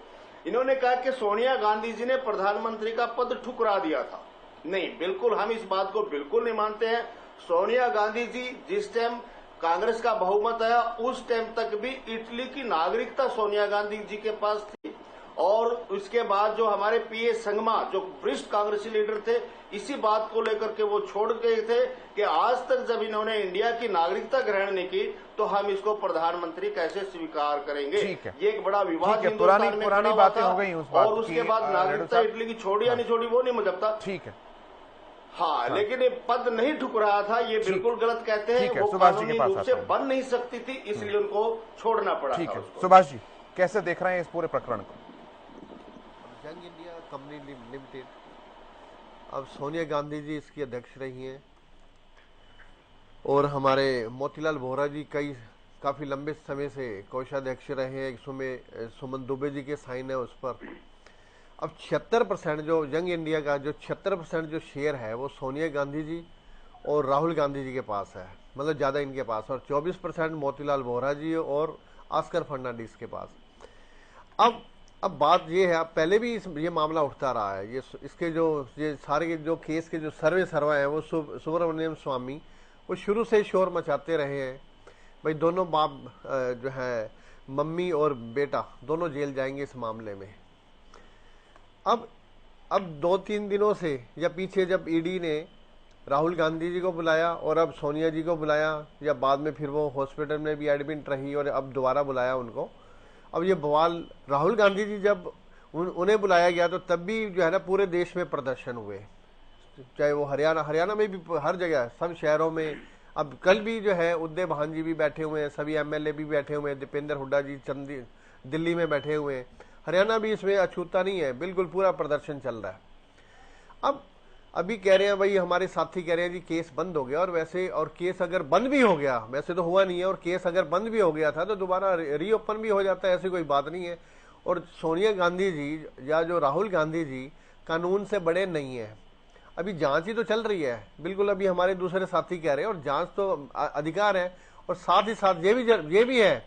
इन्होंने कहा कि सोनिया गांधी जी ने प्रधानमंत्री का पद ठुकरा दिया था। नहीं, बिल्कुल हम इस बात को बिल्कुल नहीं मानते हैं। सोनिया गांधी जी जिस टाइम कांग्रेस का बहुमत आया, उस टाइम तक भी इटली की नागरिकता सोनिया गांधी जी के पास थी, और उसके बाद जो हमारे पीए संगमा जो वरिष्ठ कांग्रेसी लीडर थे, इसी बात को लेकर के वो छोड़ गए थे कि आज तक जब इन्होंने इंडिया की नागरिकता ग्रहण नहीं की तो हम इसको प्रधानमंत्री कैसे स्वीकार करेंगे। ये एक बड़ा विवाद पुरानी बातें हो गई उस बात और उसके बाद नागरिकता इटली की छोड़ी या नहीं छोड़ी वो नहीं मुझे पता। ठीक है, हाँ, लेकिन ये पद नहीं ठुकराया था, ये बिल्कुल गलत कहते हैं। वो कानूनी रूप से बन नहीं सकती थी, इसलिए उनको छोड़ना पड़ा। ठीक है, सुभाष जी कैसे देख रहे हैं इस पूरे प्रकरण को? यंग इंडिया कंपनी लिमिटेड, अब सोनिया गांधी जी इसकी अध्यक्ष रही हैं, और हमारे मोतीलाल वोरा जी कई काफ़ी लंबे समय से कोषाध्यक्ष रहे हैं, इसमें सुमन दुबे जी के साइन है उस पर। अब 76% जो यंग इंडिया का जो 76% जो शेयर है वो सोनिया गांधी जी और राहुल गांधी जी के पास है, मतलब ज़्यादा इनके पास, और 24% मोतीलाल वोरा जी और ऑस्कर फर्नांडिस के पास। अब बात ये है, पहले भी ये मामला उठता रहा है, इसके ये सारे के जो केस के जो सर्वे हैं वो सुब्रमण्यम स्वामी वो शुरू से शोर मचाते रहे हैं भाई दोनों बाप जो है मम्मी और बेटा दोनों जेल जाएंगे इस मामले में। अब 2-3 दिनों से या पीछे जब ईडी ने राहुल गांधी जी को बुलाया और अब सोनिया जी को बुलाया, या बाद में फिर वो हॉस्पिटल में भी एडमिट रही और अब दोबारा बुलाया उनको, अब ये बवाल राहुल गांधी जी जब उन्हें बुलाया गया तो तब भी जो है ना पूरे देश में प्रदर्शन हुए, चाहे वो हरियाणा में भी, हर जगह सब शहरों में। अब कल भी जो है उदय भान जी भी बैठे हुए हैं, सभी एमएलए भी बैठे हुए हैं, दीपेंद्र हुड्डा जी दिल्ली में बैठे हुए हैं, हरियाणा भी इसमें अछूता नहीं है, बिल्कुल पूरा प्रदर्शन चल रहा है। अब अभी कह रहे हैं भाई, हमारे साथी कह रहे हैं जी केस बंद हो गया, और वैसे और केस अगर बंद भी हो गया, वैसे तो हुआ नहीं है, और केस अगर बंद भी हो गया था तो दोबारा रीओपन भी हो जाता है, ऐसी कोई बात नहीं है। और सोनिया गांधी जी या जो राहुल गांधी जी कानून से बड़े नहीं है, अभी जांच ही तो चल रही है, बिल्कुल अभी हमारे दूसरे साथी कह रहे हैं, और जांच तो अधिकार है, और साथ ही साथ ये भी है,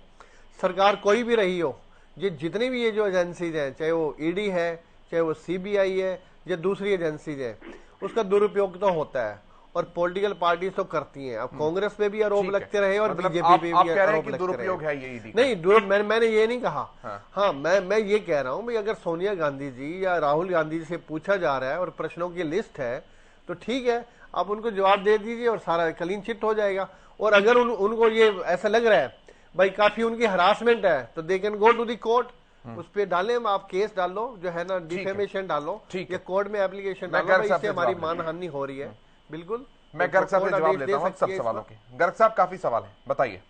सरकार कोई भी रही हो, ये जितनी भी ये जो एजेंसीज हैं, चाहे वो ईडी है, चाहे वो सीबीआई है, या दूसरी एजेंसीज है, उसका दुरुपयोग तो होता है, और पॉलिटिकल पार्टी तो करती हैं। अब कांग्रेस पे भी आरोप लगते रहे और मतलब बीजेपी पे भी आरोप लगते दुरुपयोग है ये ईडी? नहीं, मैंने ये नहीं कहा। हाँ, मैं ये कह रहा हूँ भाई, अगर सोनिया गांधी जी या राहुल गांधी जी से पूछा जा रहा है और प्रश्नों की लिस्ट है तो ठीक है, आप उनको जवाब दे दीजिए और सारा क्लीन चिट हो जाएगा। और अगर उनको ये ऐसा लग रहा है भाई काफी उनकी हरासमेंट है तो they can go to the court, उस पे डालें, आप केस डालो, जो है ना डिफेमेशन डालो, या कोर्ट में एप्लीकेशन डालो, इससे हमारी मानहानि हो रही है। बिल्कुल, मैं गर्ग साहब से जवाब लेता हूं सब सवालों के। गर्ग साहब, काफी सवाल है, बताइए।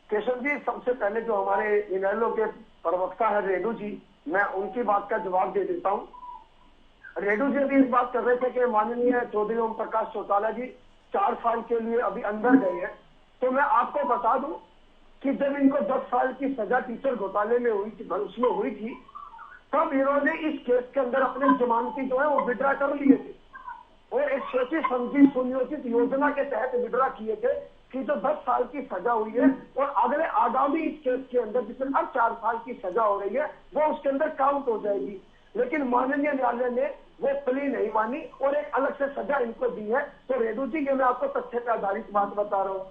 केशव जी, सबसे पहले जो हमारे इनेलो के प्रवक्ता है रेणु जी, मैं उनकी बात का जवाब दे देता हूं। रेणु जी भी इस बात कर रहे थे कि माननीय चौधरी ओम प्रकाश चौटाला जी 4 साल के लिए अभी अंदर गए हैं, तो मैं आपको बता दूं कि जब इनको 10 साल की सजा टीचर घोटाले में हुई थी, उसमें हुई थी, तब इन्होंने इस केस के अंदर अपने जमानती जो है वो विड्रा कर लिए थे, और एक सोची समझी सुनियोजित योजना के तहत विड्रा किए थे कि जो 10 साल की सजा हुई है और अगले आगामी इस केस के अंदर जिसमें अब 4 साल की सजा हो रही है वो उसके अंदर काउंट हो जाएगी। लेकिन माननीय न्यायालय ने वो प्ली नहीं मानी और एक अलग से सजा इनको दी है। तो रेणु जी, ये मैं आपको तथ्य पर आधारित बात बता रहा हूँ।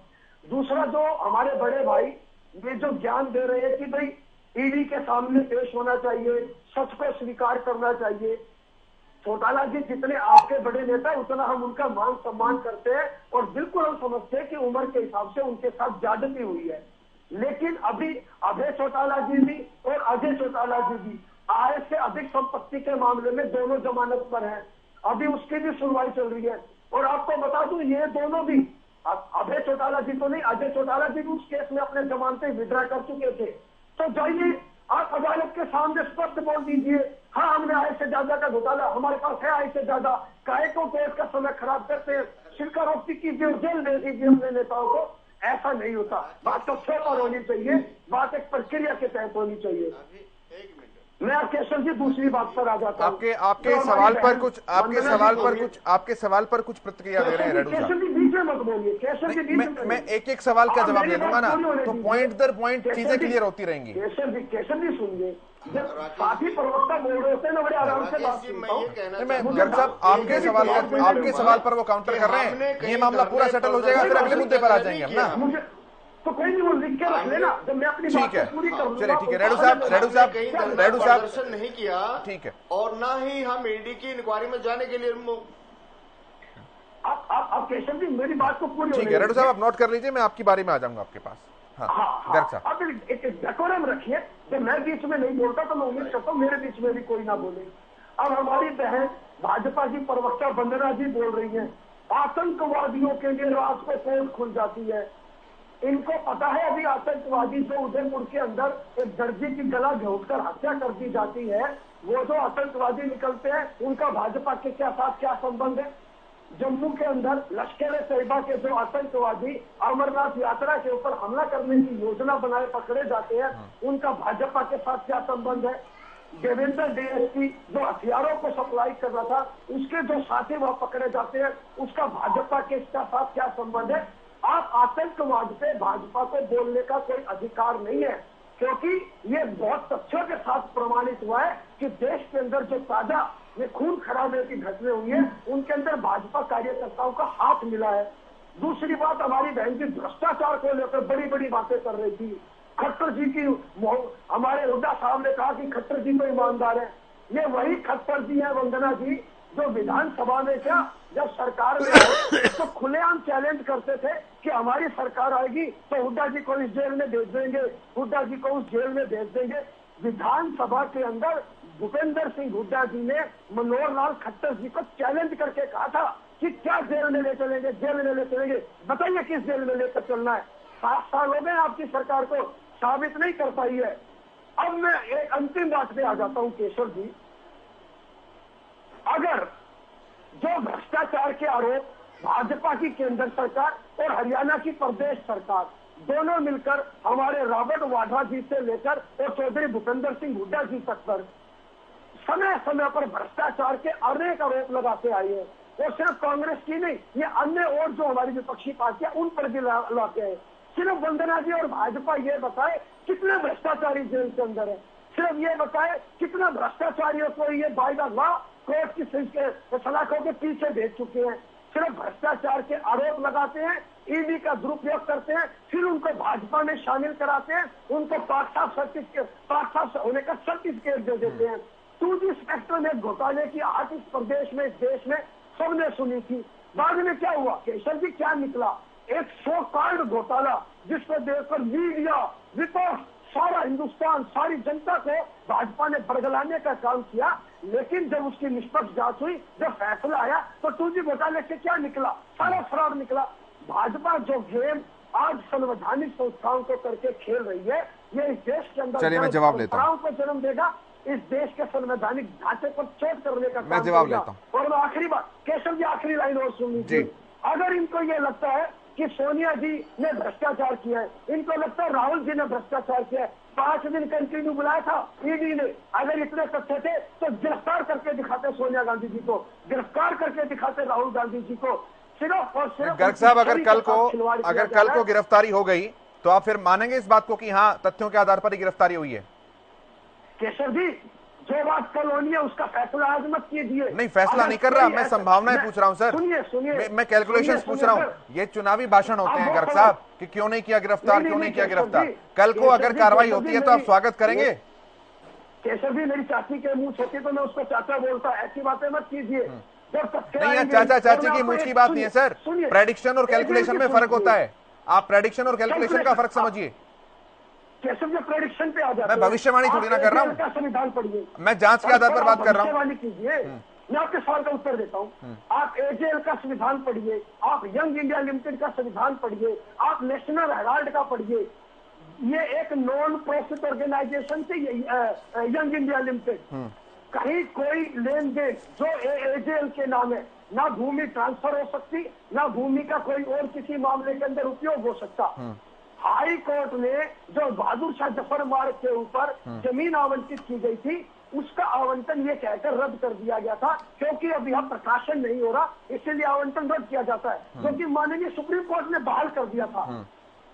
दूसरा, जो हमारे बड़े भाई ये जो ज्ञान दे रहे हैं कि भाई ईडी के सामने पेश होना चाहिए, सच को स्वीकार करना चाहिए, चौटाला जी जितने आपके बड़े नेता है उतना हम उनका मान सम्मान करते हैं और बिल्कुल हम समझते हैं कि उम्र के हिसाब से उनके साथ ज्यादती हुई है। लेकिन अभी अभय चौटाला जी भी और अजय चौटाला जी भी आय से अधिक संपत्ति के मामले में दोनों जमानत पर हैं, अभी उसकी भी सुनवाई चल रही है। और आपको बता दूं, ये दोनों भी, अभय चौटाला जी तो नहीं, अजय चौटाला जी भी उस केस में अपने जमानतें विड्रा कर चुके थे। तो जाइए आप अदालत के सामने स्पष्ट बोल दीजिए, हाँ हमने आय से ज्यादा का घोटाला, हमारे पास है आय से ज्यादा, काहे को केस का समय खराब करते हैं, शिल्कारोक्ति कीजिए, जेल दे दीजिए अपने नेताओं को। ऐसा नहीं होता, बात तो छह पर होनी चाहिए, बात एक प्रक्रिया के तहत होनी चाहिए। मैं केशव जी दूसरी बात पर आ जाता हूं। आपके सवाल पर कुछ प्रतिक्रिया दे रहे हैं रेणु साहब। केशव जी बीच में मत बोलिए, केशव जी बीच में। मैं एक सवाल का जवाब दे दूंगा ना, तो पॉइंट दर पॉइंट चीजें क्लियर होती रहेंगी। केशव जी सुनिए, जब साथी प्रवक्ता बोल रहे होते हैं ना, बड़े आराम से बात करता हूं। मैं गर्ग साहब, आपके सवाल पर वो काउंटर कर रहे हैं, ये मामला पूरा सेटल हो जाएगा, फिर अगले मुद्दे पर आ जाएंगे हम ना। तो कोई नहीं, वो लिख के रख लेना, जब मैं अपनी बात पूरी कर लूंगा। चलिए ठीक है, रेणु साहब दर्शन नहीं किया, ठीक है, और ना ही हम ईडी की इंक्वायरी में जाने के लिए। आप केशव जी मेरी बात को पूरी, ठीक है रेणु साहब, आप नोट कर लीजिए, मैं आपकी बारी में आ जाऊंगा आपके पास। हाँ, गर्ग साहब, आप एक डेकोरम रखिए, जब मैं बीच में नहीं बोलता तो मैं उम्मीद करता हूँ मेरे बीच में भी कोई ना बोले। अब हमारी बहन भाजपा की प्रवक्ता वंदना जी बोल रही है, आतंकवादियों के लिए रात को पोल खुल जाती है। इनको पता है अभी आतंकवादी जो उदयपुर के अंदर एक दर्जी की गला घोंटकर हत्या कर दी जाती है, वो जो आतंकवादी निकलते हैं उनका भाजपा के साथ क्या संबंध है? जम्मू के अंदर लश्कर तैयबा के जो आतंकवादी अमरनाथ यात्रा के ऊपर हमला करने की योजना बनाए पकड़े जाते हैं, उनका भाजपा के साथ क्या संबंध है? देवेंद्र डीएसपी जो हथियारों को सप्लाई कर रहा था, उसके जो साथी वहां पकड़े जाते हैं, उसका भाजपा के साथ क्या संबंध है? आप आतंकवाद पे भाजपा को बोलने का कोई अधिकार नहीं है, क्योंकि ये बहुत तथ्यों के साथ प्रमाणित हुआ है कि देश के अंदर जो ताजा ये खून खराबे की घटनाएं हुई है, उनके अंदर भाजपा कार्यकर्ताओं का हाथ मिला है। दूसरी बात, हमारी बहन जी भ्रष्टाचार को लेकर बड़ी बड़ी बातें कर रही थी। खट्टर जी की, हमारे हुड्डा साहब ने कहा कि खट्टर जी तो ईमानदार है। ये वही खट्टर जी है, वंदना जी, जो विधानसभा में क्या जब सरकार में आए तो खुलेआम चैलेंज करते थे कि हमारी सरकार आएगी तो हुड्डा जी को इस जेल में भेज देंगे, हुड्डा जी को उस जेल में भेज देंगे। विधानसभा के अंदर भूपेंद्र सिंह हुड्डा जी ने मनोहर लाल खट्टर जी को चैलेंज करके कहा था कि क्या जेल में ले चलेंगे, जेल में ले चलेंगे, बताइए किस जेल में लेकर चलना है। 7 साल हो गए आपकी सरकार को, साबित नहीं कर पाई है। अब मैं एक अंतिम बात पे आ जाता हूं केशव जी, अगर जो भ्रष्टाचार के आरोप भाजपा की केंद्र सरकार और हरियाणा की प्रदेश सरकार दोनों मिलकर हमारे रॉबर्ट वाड्रा जी से लेकर और चौधरी भूपेंद्र सिंह हुड्डा जी तक पर समय समय पर भ्रष्टाचार के अनेक आरोप लगाते आए हैं, और सिर्फ कांग्रेस की नहीं, ये अन्य और जो हमारी विपक्षी पार्टियां उन पर भी लाते हैं। सिर्फ वंदना जी और भाजपा ये बताए कितने भ्रष्टाचारी जेल के अंदर है, सिर्फ ये बताए कितना भ्रष्टाचारियों को ये बाय द लॉ कोर्ट की सलाखों के पीछे भेज चुके हैं। सिर्फ भ्रष्टाचार के आरोप लगाते हैं, ईडी का दुरुपयोग करते हैं, फिर उनको भाजपा में शामिल कराते हैं, उनको पाक साफ होने का सर्टिफिकेट दे देते हैं। 2G स्पेक्ट्रम में घोटाले की आठ इस प्रदेश में, इस देश में सबने सुनी थी। बाद में क्या हुआ केशव जी, क्या निकला? एक सो कॉल्ड घोटाला जिसको देखकर मीडिया, विपक्ष, सारा हिंदुस्तान, सारी जनता को भाजपा ने बरगलाने का काम किया। लेकिन जब उसकी निष्पक्ष जांच हुई, जब फैसला आया, तो 2G घोटाले से क्या निकला? सारा फ्रॉड निकला। भाजपा जो गेम आज संवैधानिक संस्थाओं को करके खेल रही है, ये इस देश के अंदर चलिए मैं जवाब लेता हूं, को जन्म देगा, इस देश के संवैधानिक ढांचे पर चोट करने का मैं जवाब लेता हूं। और मैं आखिरी बात, केशव जी आखिरी लाइन और सुन लीजिए। अगर इनको ये लगता है कि सोनिया जी ने भ्रष्टाचार किया है, इनको लगता है राहुल जी ने भ्रष्टाचार किया है, 5 दिन कंटिन्यू बुलाया था ईडी ने, अगर इतने तथ्य थे तो गिरफ्तार करके दिखाते सोनिया गांधी जी को, गिरफ्तार करके दिखाते राहुल गांधी जी को। सिर्फ और सिर्फ गर्ग साहब, अगर कल को गिरफ्तारी हो गई तो आप फिर मानेंगे इस बात को कि हाँ तथ्यों के आधार पर ही गिरफ्तारी हुई है? केशव जी, जो बात कल होनी है उसका फैसला आज मत कीजिए। नहीं, फैसला नहीं कर रहा, मैं संभावनाएं पूछ रहा हूं सर। सुनिए, मैं कैलकुलेशंस पूछ रहा हूं। ये चुनावी भाषण होते हैं गर्ग साहब कि क्यों नहीं किया गिरफ्तार, क्यों नहीं किया गिरफ्तार। कल को अगर कार्रवाई होती है तो आप स्वागत करेंगे? केशव जी, मेरी चाची के मुंह होती तो मैं उसको चाचा बोलता, ऐसी बातें मत कीजिए। नहीं, चाचा चाची की मुंह की बात नहीं है सर, प्रेडिक्शन और कैलकुलेशन में फर्क होता है। आप प्रेडिक्शन और कैलकुलेशन का फर्क समझिए। कैसे जो प्रेडिक्शन पे आ जाते हैं, मैं भविष्यवाणी थोड़ी ना कर रहा हूँ, संविधान पढ़िए, मैं जांच के आधार पर बात कर रहा हूँ। भविष्यवाणी कीजिए, मैं आपके सवाल का उत्तर देता हूँ। आप एजेएल का संविधान पढ़िए, आप यंग इंडिया लिमिटेड का संविधान पढ़िए, आप नेशनल हेराल्ड का पढ़िए। ये एक नॉन प्रॉफिट ऑर्गेनाइजेशन थी यंग इंडिया लिमिटेड, कहीं कोई लेन देन जो एजेएल के नाम है, ना भूमि ट्रांसफर हो सकती, ना भूमि का कोई और किसी मामले के अंदर उपयोग हो सकता। हाई कोर्ट ने जो बहादुर शाह जफर मार्ग के ऊपर जमीन आवंटित की गई थी, उसका आवंटन ये कहकर रद्द कर दिया गया था, क्योंकि अभी यहाँ प्रकाशन नहीं हो रहा, इसीलिए आवंटन रद्द किया जाता है, क्योंकि माननीय सुप्रीम कोर्ट ने बहाल कर दिया था।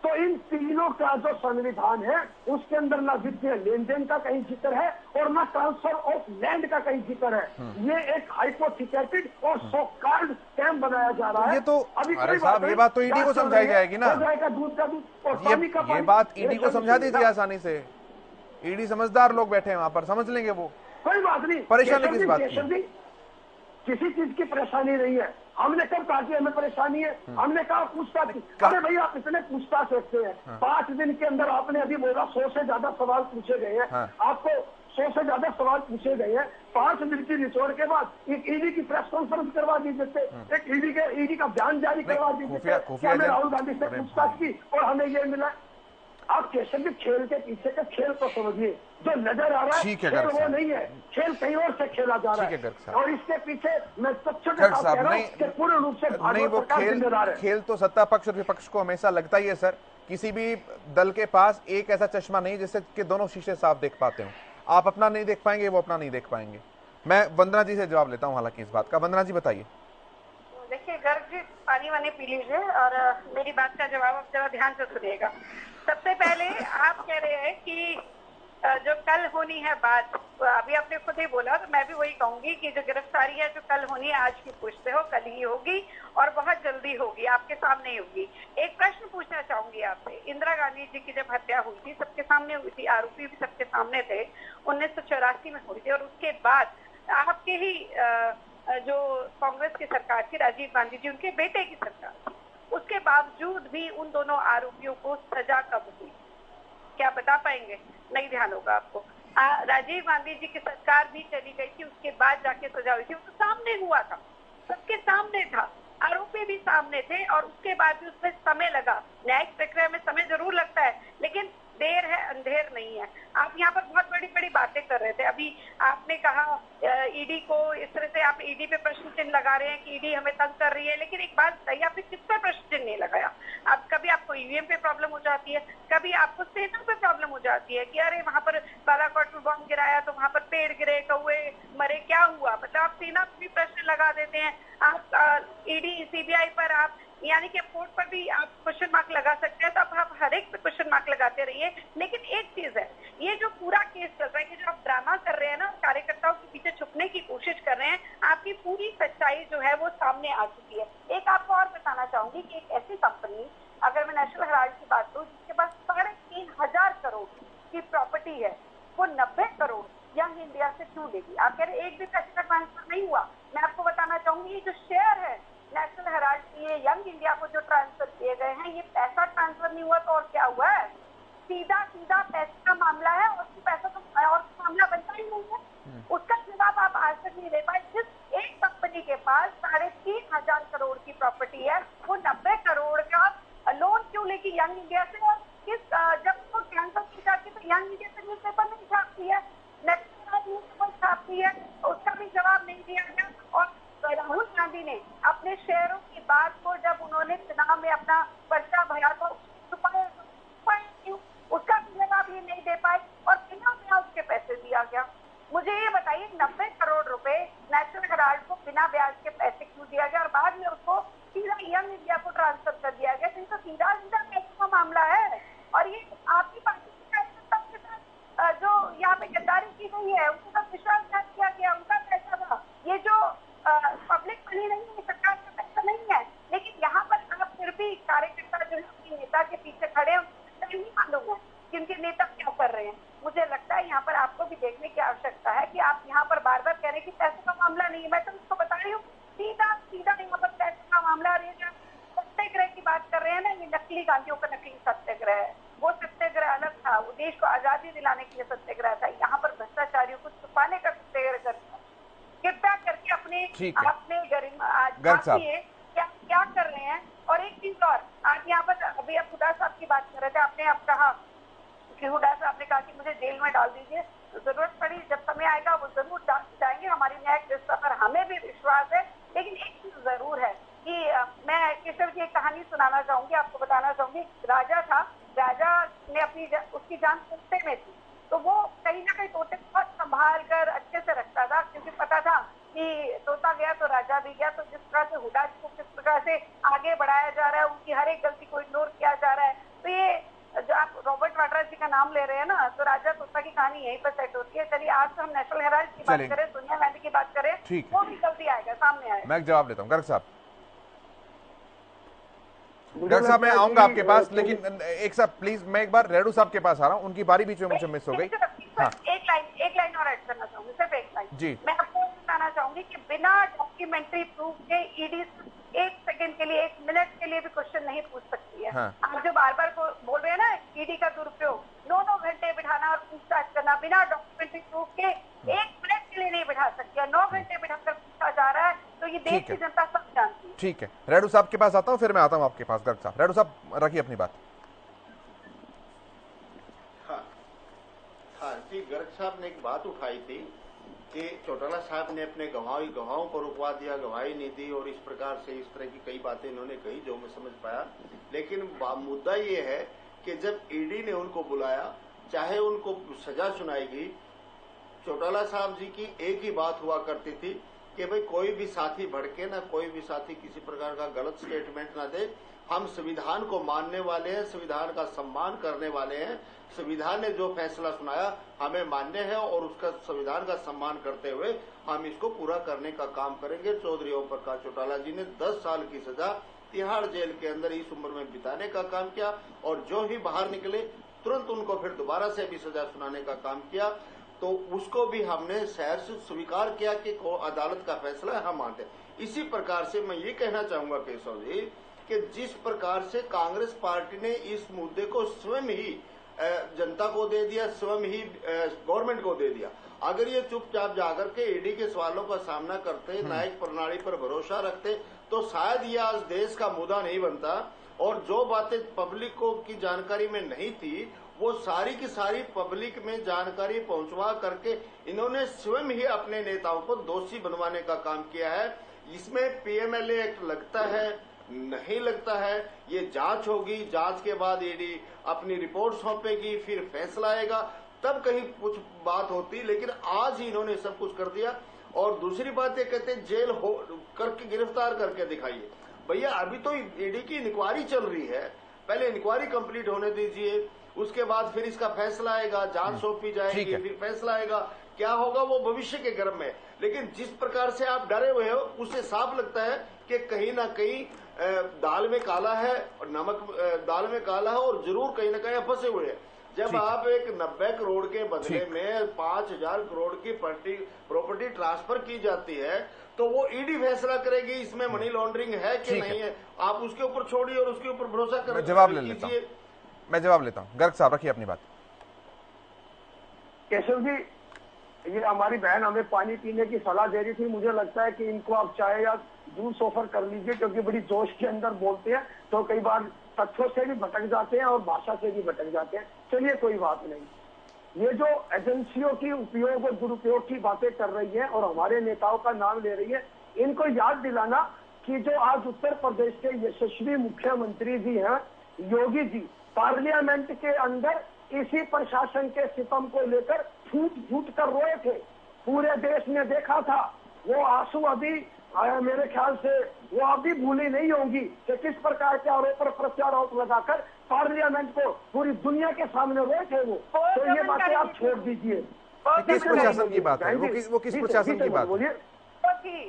तो इन तीनों का जो संविधान है उसके अंदर ना वित्तीय लेन देन का कहीं जिक्र है और ना ट्रांसफर ऑफ लैंड का कहीं जिक्र है। ये एक हाइपोथिकेटेड और सो कॉल्ड स्कैम बनाया जा रहा है। ये तो अरे साहब, ये बात तो ईडी को समझाई जाएगी ना, दूध का दूध और पानी का पानी। ये बात ईडी को समझा दीजिए आसानी से, ईडी समझदार लोग बैठे हैं वहां पर, समझ लेंगे वो। कोई बात नहीं, परेशानी किस बात की? किसी चीज की परेशानी नहीं है। हमने कब कहा कि हमें परेशानी है? हमने कहा पूछताछ की। अरे भाई, आप इतने पूछताछ रखते हैं, 5 दिन के अंदर आपने अभी बोला 100 से ज्यादा सवाल पूछे गए हैं, आपको 100 से ज्यादा सवाल पूछे गए हैं। 5 मिनट की निचोड़ के बाद एक ईडी की प्रेस कॉन्फ्रेंस करवा दीजिए, एक ईडी का बयान जारी करवा दीजिए, हमें राहुल गांधी से पूछताछ की और हमें ये मिला। आप कैसे भी खेल के पीछे का खेल को समझिए, जो नजर आ रहा है ठीक है, खेल गर्ग वो साहब। नहीं है, खेल कहीं और से खेला जा रहा ठीक है, है। गर्ग साहब। और इसके पीछे मैं तथ्य के गर्ग साथ साहब, कह रहा हूं नहीं- कि पूर्ण रूप से नहीं, भाजपा वो सरकार खेल जिम्मेदार है। खेल तो सत्ता पक्ष और विपक्ष को हमेशा लगता ही है सर। किसी भी दल के पास एक ऐसा चश्मा नहीं जिससे कि दोनों शीशे साफ देख पाते हो। आप अपना नहीं देख पाएंगे, वो अपना नहीं देख पाएंगे। मैं वंदना जी से जवाब लेता हूं हालांकि इस बात का। वंदना जी बताइए। देखिए गर्ग जी, पानी वानी पी लीजिए और मेरी बात का जवाब आप जरा ध्यान से सुनिएगा। सबसे पहले आप कह रहे हैं कि जो कल होनी है बात, अभी आपने खुद ही बोला, तो मैं भी वही कहूंगी कि जो गिरफ्तारी है जो कल होनी है, आज की पूछते हो, कल ही होगी और बहुत जल्दी होगी, आपके सामने ही होगी। एक प्रश्न पूछना चाहूंगी आपसे। इंदिरा गांधी जी की जब हत्या हुई थी, सबके सामने हुई थी, आरोपी भी सबके सामने थे, 1984 में हुई थी, और उसके बाद आपके ही जो कांग्रेस की सरकार थी, राजीव गांधी जी, उनके बेटे की सरकार थी, उसके बावजूद भी उन दोनों आरोपियों को सजा कब हुई, क्या बता पाएंगे? नहीं ध्यान होगा आपको। राजीव गांधी जी की सरकार भी चली गई थी, उसके बाद जाके सजा हुई थी। वो तो सामने हुआ था, सबके सामने था, आरोपी भी सामने थे, और उसके बाद भी उसमें समय लगा। न्यायिक प्रक्रिया में समय जरूर लगता है, लेकिन देर है अंधेर नहीं है। आप यहाँ पर बहुत बड़ी बड़ी बातें कर रहे थे। अभी आपने कहा ईडी को, इस तरह से आप ईडी पे प्रश्न चिन्ह लगा रहे हैं कि ईडी हमें तंग कर रही है, लेकिन एक बात बताइए, आपने किस पर प्रश्न चिन्ह नहीं लगाया? अब कभी आपको ईवीएम पे प्रॉब्लम हो जाती है, कभी आपको सेना पे प्रॉब्लम हो जाती है कि अरे वहां पर बालाकोट में बम गिराया तो वहां पर पेड़ गिरे, कौए मरे, क्या हुआ? मतलब आप सेना पे भी प्रश्न लगा देते हैं। आप ईडी सीबीआई पर आप, यानी कि कोर्ट पर भी आप क्वेश्चन मार्क लगा सकते हैं। तो आप हर एक पे क्वेश्चन मार्क लगाते रहिए। लेकिन एक चीज है, ये जो पूरा केस चल रहा है कि जो आप ड्रामा कर रहे हैं ना, कार्यकर्ताओं के पीछे छुपने की कोशिश कर रहे हैं, आपकी पूरी सच्चाई जो है वो सामने आ चुकी है। एक आपको और बताना चाहूंगी कि एक ऐसी कंपनी, अगर मैं नेशनल हेराल्ड की बात करूं, जिसके पास 3,500 करोड़ की प्रॉपर्टी है, वो 90 करोड़ यंग इंडिया से क्यों लेगी? आप कह रहे एक भी पैसे का ट्रांसफर नहीं हुआ। मैं आपको बताना चाहूंगी, ये जो शेयर है नेशनल हेराल्ड की, ये यंग इंडिया को जो ट्रांसफर किए गए हैं, ये पैसा ट्रांसफर नहीं हुआ तो और क्या हुआ है? सीधा सीधा पैसे का मामला है, और पैसा तो और मामला बनता ही नहीं है। उसका जवाब आप आज तक नहीं दे पाए। जिस एक कंपनी के पास 3,500 करोड़ की प्रॉपर्टी है, वो 90 करोड़ का लोन क्यों लेगी यंग इंडिया से? और किस जब वो ट्रांसफर की जाती है तो यंग इंडिया से न्यूज़पेपर नहीं छापती है, नेशनल न्यूज़पेपर छापती है, उसका भी जवाब नहीं दिया गया। और राहुल गांधी ने अपने शेयरों की बात को, जब उन्होंने चुनाव में अपना पर्चा भरा तो छुपाया क्यों? उसका भी जवाब ये नहीं दे पाए, और बिना ब्याज के पैसे दिया गया। मुझे ये बताइए, 90 करोड़ रुपए नेशनल हेराल्ड को बिना ब्याज के पैसे क्यों दिया गया, और बाद में उसको सीधा यंग इंडिया को ट्रांसफर कर दिया गया? तो सीधा सीधा पैसे का मामला है। और ये आपकी पार्टी के साथ जो यहाँ पे गद्दारी की गई है, उनके साथ विश्वासघात किया गया, उनका पैसा था। ये जो पब्लिक मनी नहीं है, सरकार का पैसा नहीं है, लेकिन यहाँ पर आप फिर भी कार्यकर्ता जो है अपने नेता के पीछे खड़े, नहीं मालूम है कि उनके नेता क्या कर रहे हैं। मुझे लगता है यहाँ पर आपको भी देखने की आवश्यकता है कि आप यहाँ पर बार बार कह रहे हैं कि पैसे का मामला नहीं है। मैं तो उसको बता रही हूँ, सीधा सीधा यहाँ पर पैसे का मामला रही है। सत्याग्रह की बात कर रहे हैं ना, ये नकली गांधियों का नकली सत्याग्रह है। वो सत्याग्रह अलग था, वो देश को आजादी दिलाने के लिए सत्याग्रह था। यहाँ पर भ्रष्टाचारियों को छुपाने का सत्याग्रह करता है। कृपया करके अपने गरिमा क्या कर रहे हैं। और एक चीज और, आज यहाँ पर अभी आप हुड्डा साहब की बात कर रहे थे, आपने अब कहा कि हुड्डा साहब ने कहा कि मुझे जेल में डाल दीजिए, जरूरत पड़ी जब समय आएगा वो जरूर जाएंगे, हमारी न्यायिक व्यवस्था पर हमें भी विश्वास है। लेकिन एक चीज जरूर है कि मैं केशव की एक कहानी सुनाना चाहूंगी, आपको बताना चाहूंगी। राजा था, राजा ने अपनी उसकी जान तोते में थी, तो वो कहीं ना कहीं तोते बहुत संभाल कर अच्छे से रखता था, क्योंकि पता था कि तोता गया तो राजा भी गया। तो जिस तरह से हुड्डा जी को किस प्रकार से आगे बढ़ाया जा रहा है, उनकी हर एक गलती को इग्नोर किया जा रहा है, तो ये जो आप रॉबर्ट वाड्रा जी का नाम ले रहे हैं ना, तो राजा तोता की कहानी यहीं पर सेट होती है। चलिए, आज तो हम नेशनल हेराल्ड की बात करें, सोनिया गांधी की बात करें, वो भी जल्दी आएगा, सामने आएगा। मैं जवाब देता हूँ गर्ग साहब। गर्ग साहब, मैं आऊंगा आपके पास, लेकिन एक साहब प्लीज, मैं एक बार रेडू साहब के पास आ रहा हूँ, उनकी बारी बीच में मुझे मिस हो गई। हाँ। एक लाइन और ऐड करना चाहूंगी, सिर्फ एक लाइन जी। मैं आपको बताना चाहूंगी कि बिना डॉक्यूमेंट्री प्रूफ के ईडी एक सेकंड के लिए, 1 मिनट के लिए भी क्वेश्चन नहीं पूछ सकती है। हाँ। आप जो बार बार बोल रहे हैं ना ईडी का दुरुपयोग, 9 घंटे बिठाना और पूछताछ करना बिना डॉक्यूमेंट्री प्रूफ के 1 मिनट के लिए नहीं बिठा सकती है। 9 घंटे बिठाकर पूछा जा रहा है, तो ये देश की जनता सब जानती है। ठीक है, रेडू साहब के पास आता हूँ, फिर मैं आता हूँ आपके पास। गर्ग साहब, रेडू साहब रखिए अपनी बात। श्री गर्ग साहब ने एक बात उठाई थी कि चौटाला साहब ने अपने गवाहों को रुकवा दिया, गवाही नहीं दी और इस प्रकार से इस तरह की कई बातें इन्होंने कही जो मैं समझ पाया। लेकिन मुद्दा ये है कि जब ईडी ने उनको बुलाया, चाहे उनको सजा सुनाई गई, चौटाला साहब जी की एक ही बात हुआ करती थी कि भाई कोई भी साथी भड़के ना, कोई भी साथी किसी प्रकार का गलत स्टेटमेंट ना दे। हम संविधान को मानने वाले हैं, संविधान का सम्मान करने वाले हैं। संविधान ने जो फैसला सुनाया हमें मान्य है और उसका संविधान का सम्मान करते हुए हम इसको पूरा करने का काम करेंगे। चौधरी ओम प्रकाश चौटाला जी ने 10 साल की सजा तिहाड़ जेल के अंदर इस उम्र में बिताने का काम किया और जो ही बाहर निकले तुरंत उनको फिर दोबारा से भी सजा सुनाने का काम किया। तो उसको भी हमने शहर से स्वीकार किया कि अदालत का फैसला हम मानते। इसी प्रकार से मैं ये कहना चाहूंगा केशव जी कि जिस प्रकार से कांग्रेस पार्टी ने इस मुद्दे को स्वयं ही जनता को दे दिया, स्वयं ही गवर्नमेंट को दे दिया, अगर ये चुपचाप जाकर के ईडी के सवालों का सामना करते, न्यायिक प्रणाली पर भरोसा रखते, तो शायद ये आज देश का मुद्दा नहीं बनता। और जो बातें पब्लिक को की जानकारी में नहीं थी वो सारी की सारी पब्लिक में जानकारी पहुंचवा करके इन्होंने स्वयं ही अपने नेताओं को दोषी बनवाने का काम किया है। इसमें पीएमएलए एक्ट लगता है नहीं लगता है, ये जांच होगी, जांच के बाद ईडी अपनी रिपोर्ट सौंपेगी, फिर फैसला आएगा, तब कहीं कुछ बात होती। लेकिन आज ही इन्होंने सब कुछ कर दिया। और दूसरी बात ये कहते हैं जेल हो करके गिरफ्तार करके दिखाइए। भैया अभी तो ईडी की इंक्वायरी चल रही है, पहले इंक्वायरी कंप्लीट होने दीजिए, उसके बाद फिर इसका फैसला आएगा, जांच सौंपी जाएगी, फिर फैसला आएगा, क्या होगा वो भविष्य के गर्भ में। लेकिन जिस प्रकार से आप डरे हुए हो उससे साफ लगता है कि कहीं ना कहीं दाल में काला है और नमक दाल में काला है और जरूर कहीं ना कहीं फंसे हुए हैं। जब आप एक 90 करोड़ के बदले में 5000 करोड़ की प्रॉपर्टी ट्रांसफर की जाती है तो वो ईडी फैसला करेगी इसमें मनी लॉन्ड्रिंग है कि नहीं है। आप उसके ऊपर छोड़िए और उसके ऊपर भरोसा करें। मैं जवाब लेता हूँ। गर्ग साहब रखिए अपनी बात। केशव जी, ये हमारी बहन हमें पानी पीने की सलाह दे रही थी। मुझे लगता है कि इनको आप चाय या जूस ऑफर कर लीजिए, क्योंकि बड़ी जोश के अंदर बोलते हैं तो कई बार तथ्यों से भी भटक जाते हैं और भाषा से भी भटक जाते हैं। चलिए कोई बात नहीं। ये जो एजेंसियों की उपयोग और दुरुपयोग की बातें कर रही है और हमारे नेताओं का नाम ले रही है, इनको याद दिलाना कि जो आज उत्तर प्रदेश के यशस्वी मुख्यमंत्री जी हैं योगी जी, पार्लियामेंट के अंदर इसी प्रशासन के सितम को लेकर फूट फूट कर रोए थे। पूरे देश ने देखा था। वो आंसू अभी मेरे ख्याल से वो अभी भूली नहीं होंगी कि किस प्रकार के आरोप पर प्रत्यारोप लगाकर पार्लियामेंट को पूरी दुनिया के सामने रोए थे वो। तो ये बातें आप छोड़ दीजिए। किस प्रशासन की बात है? वो किस प्रशासन की बात है?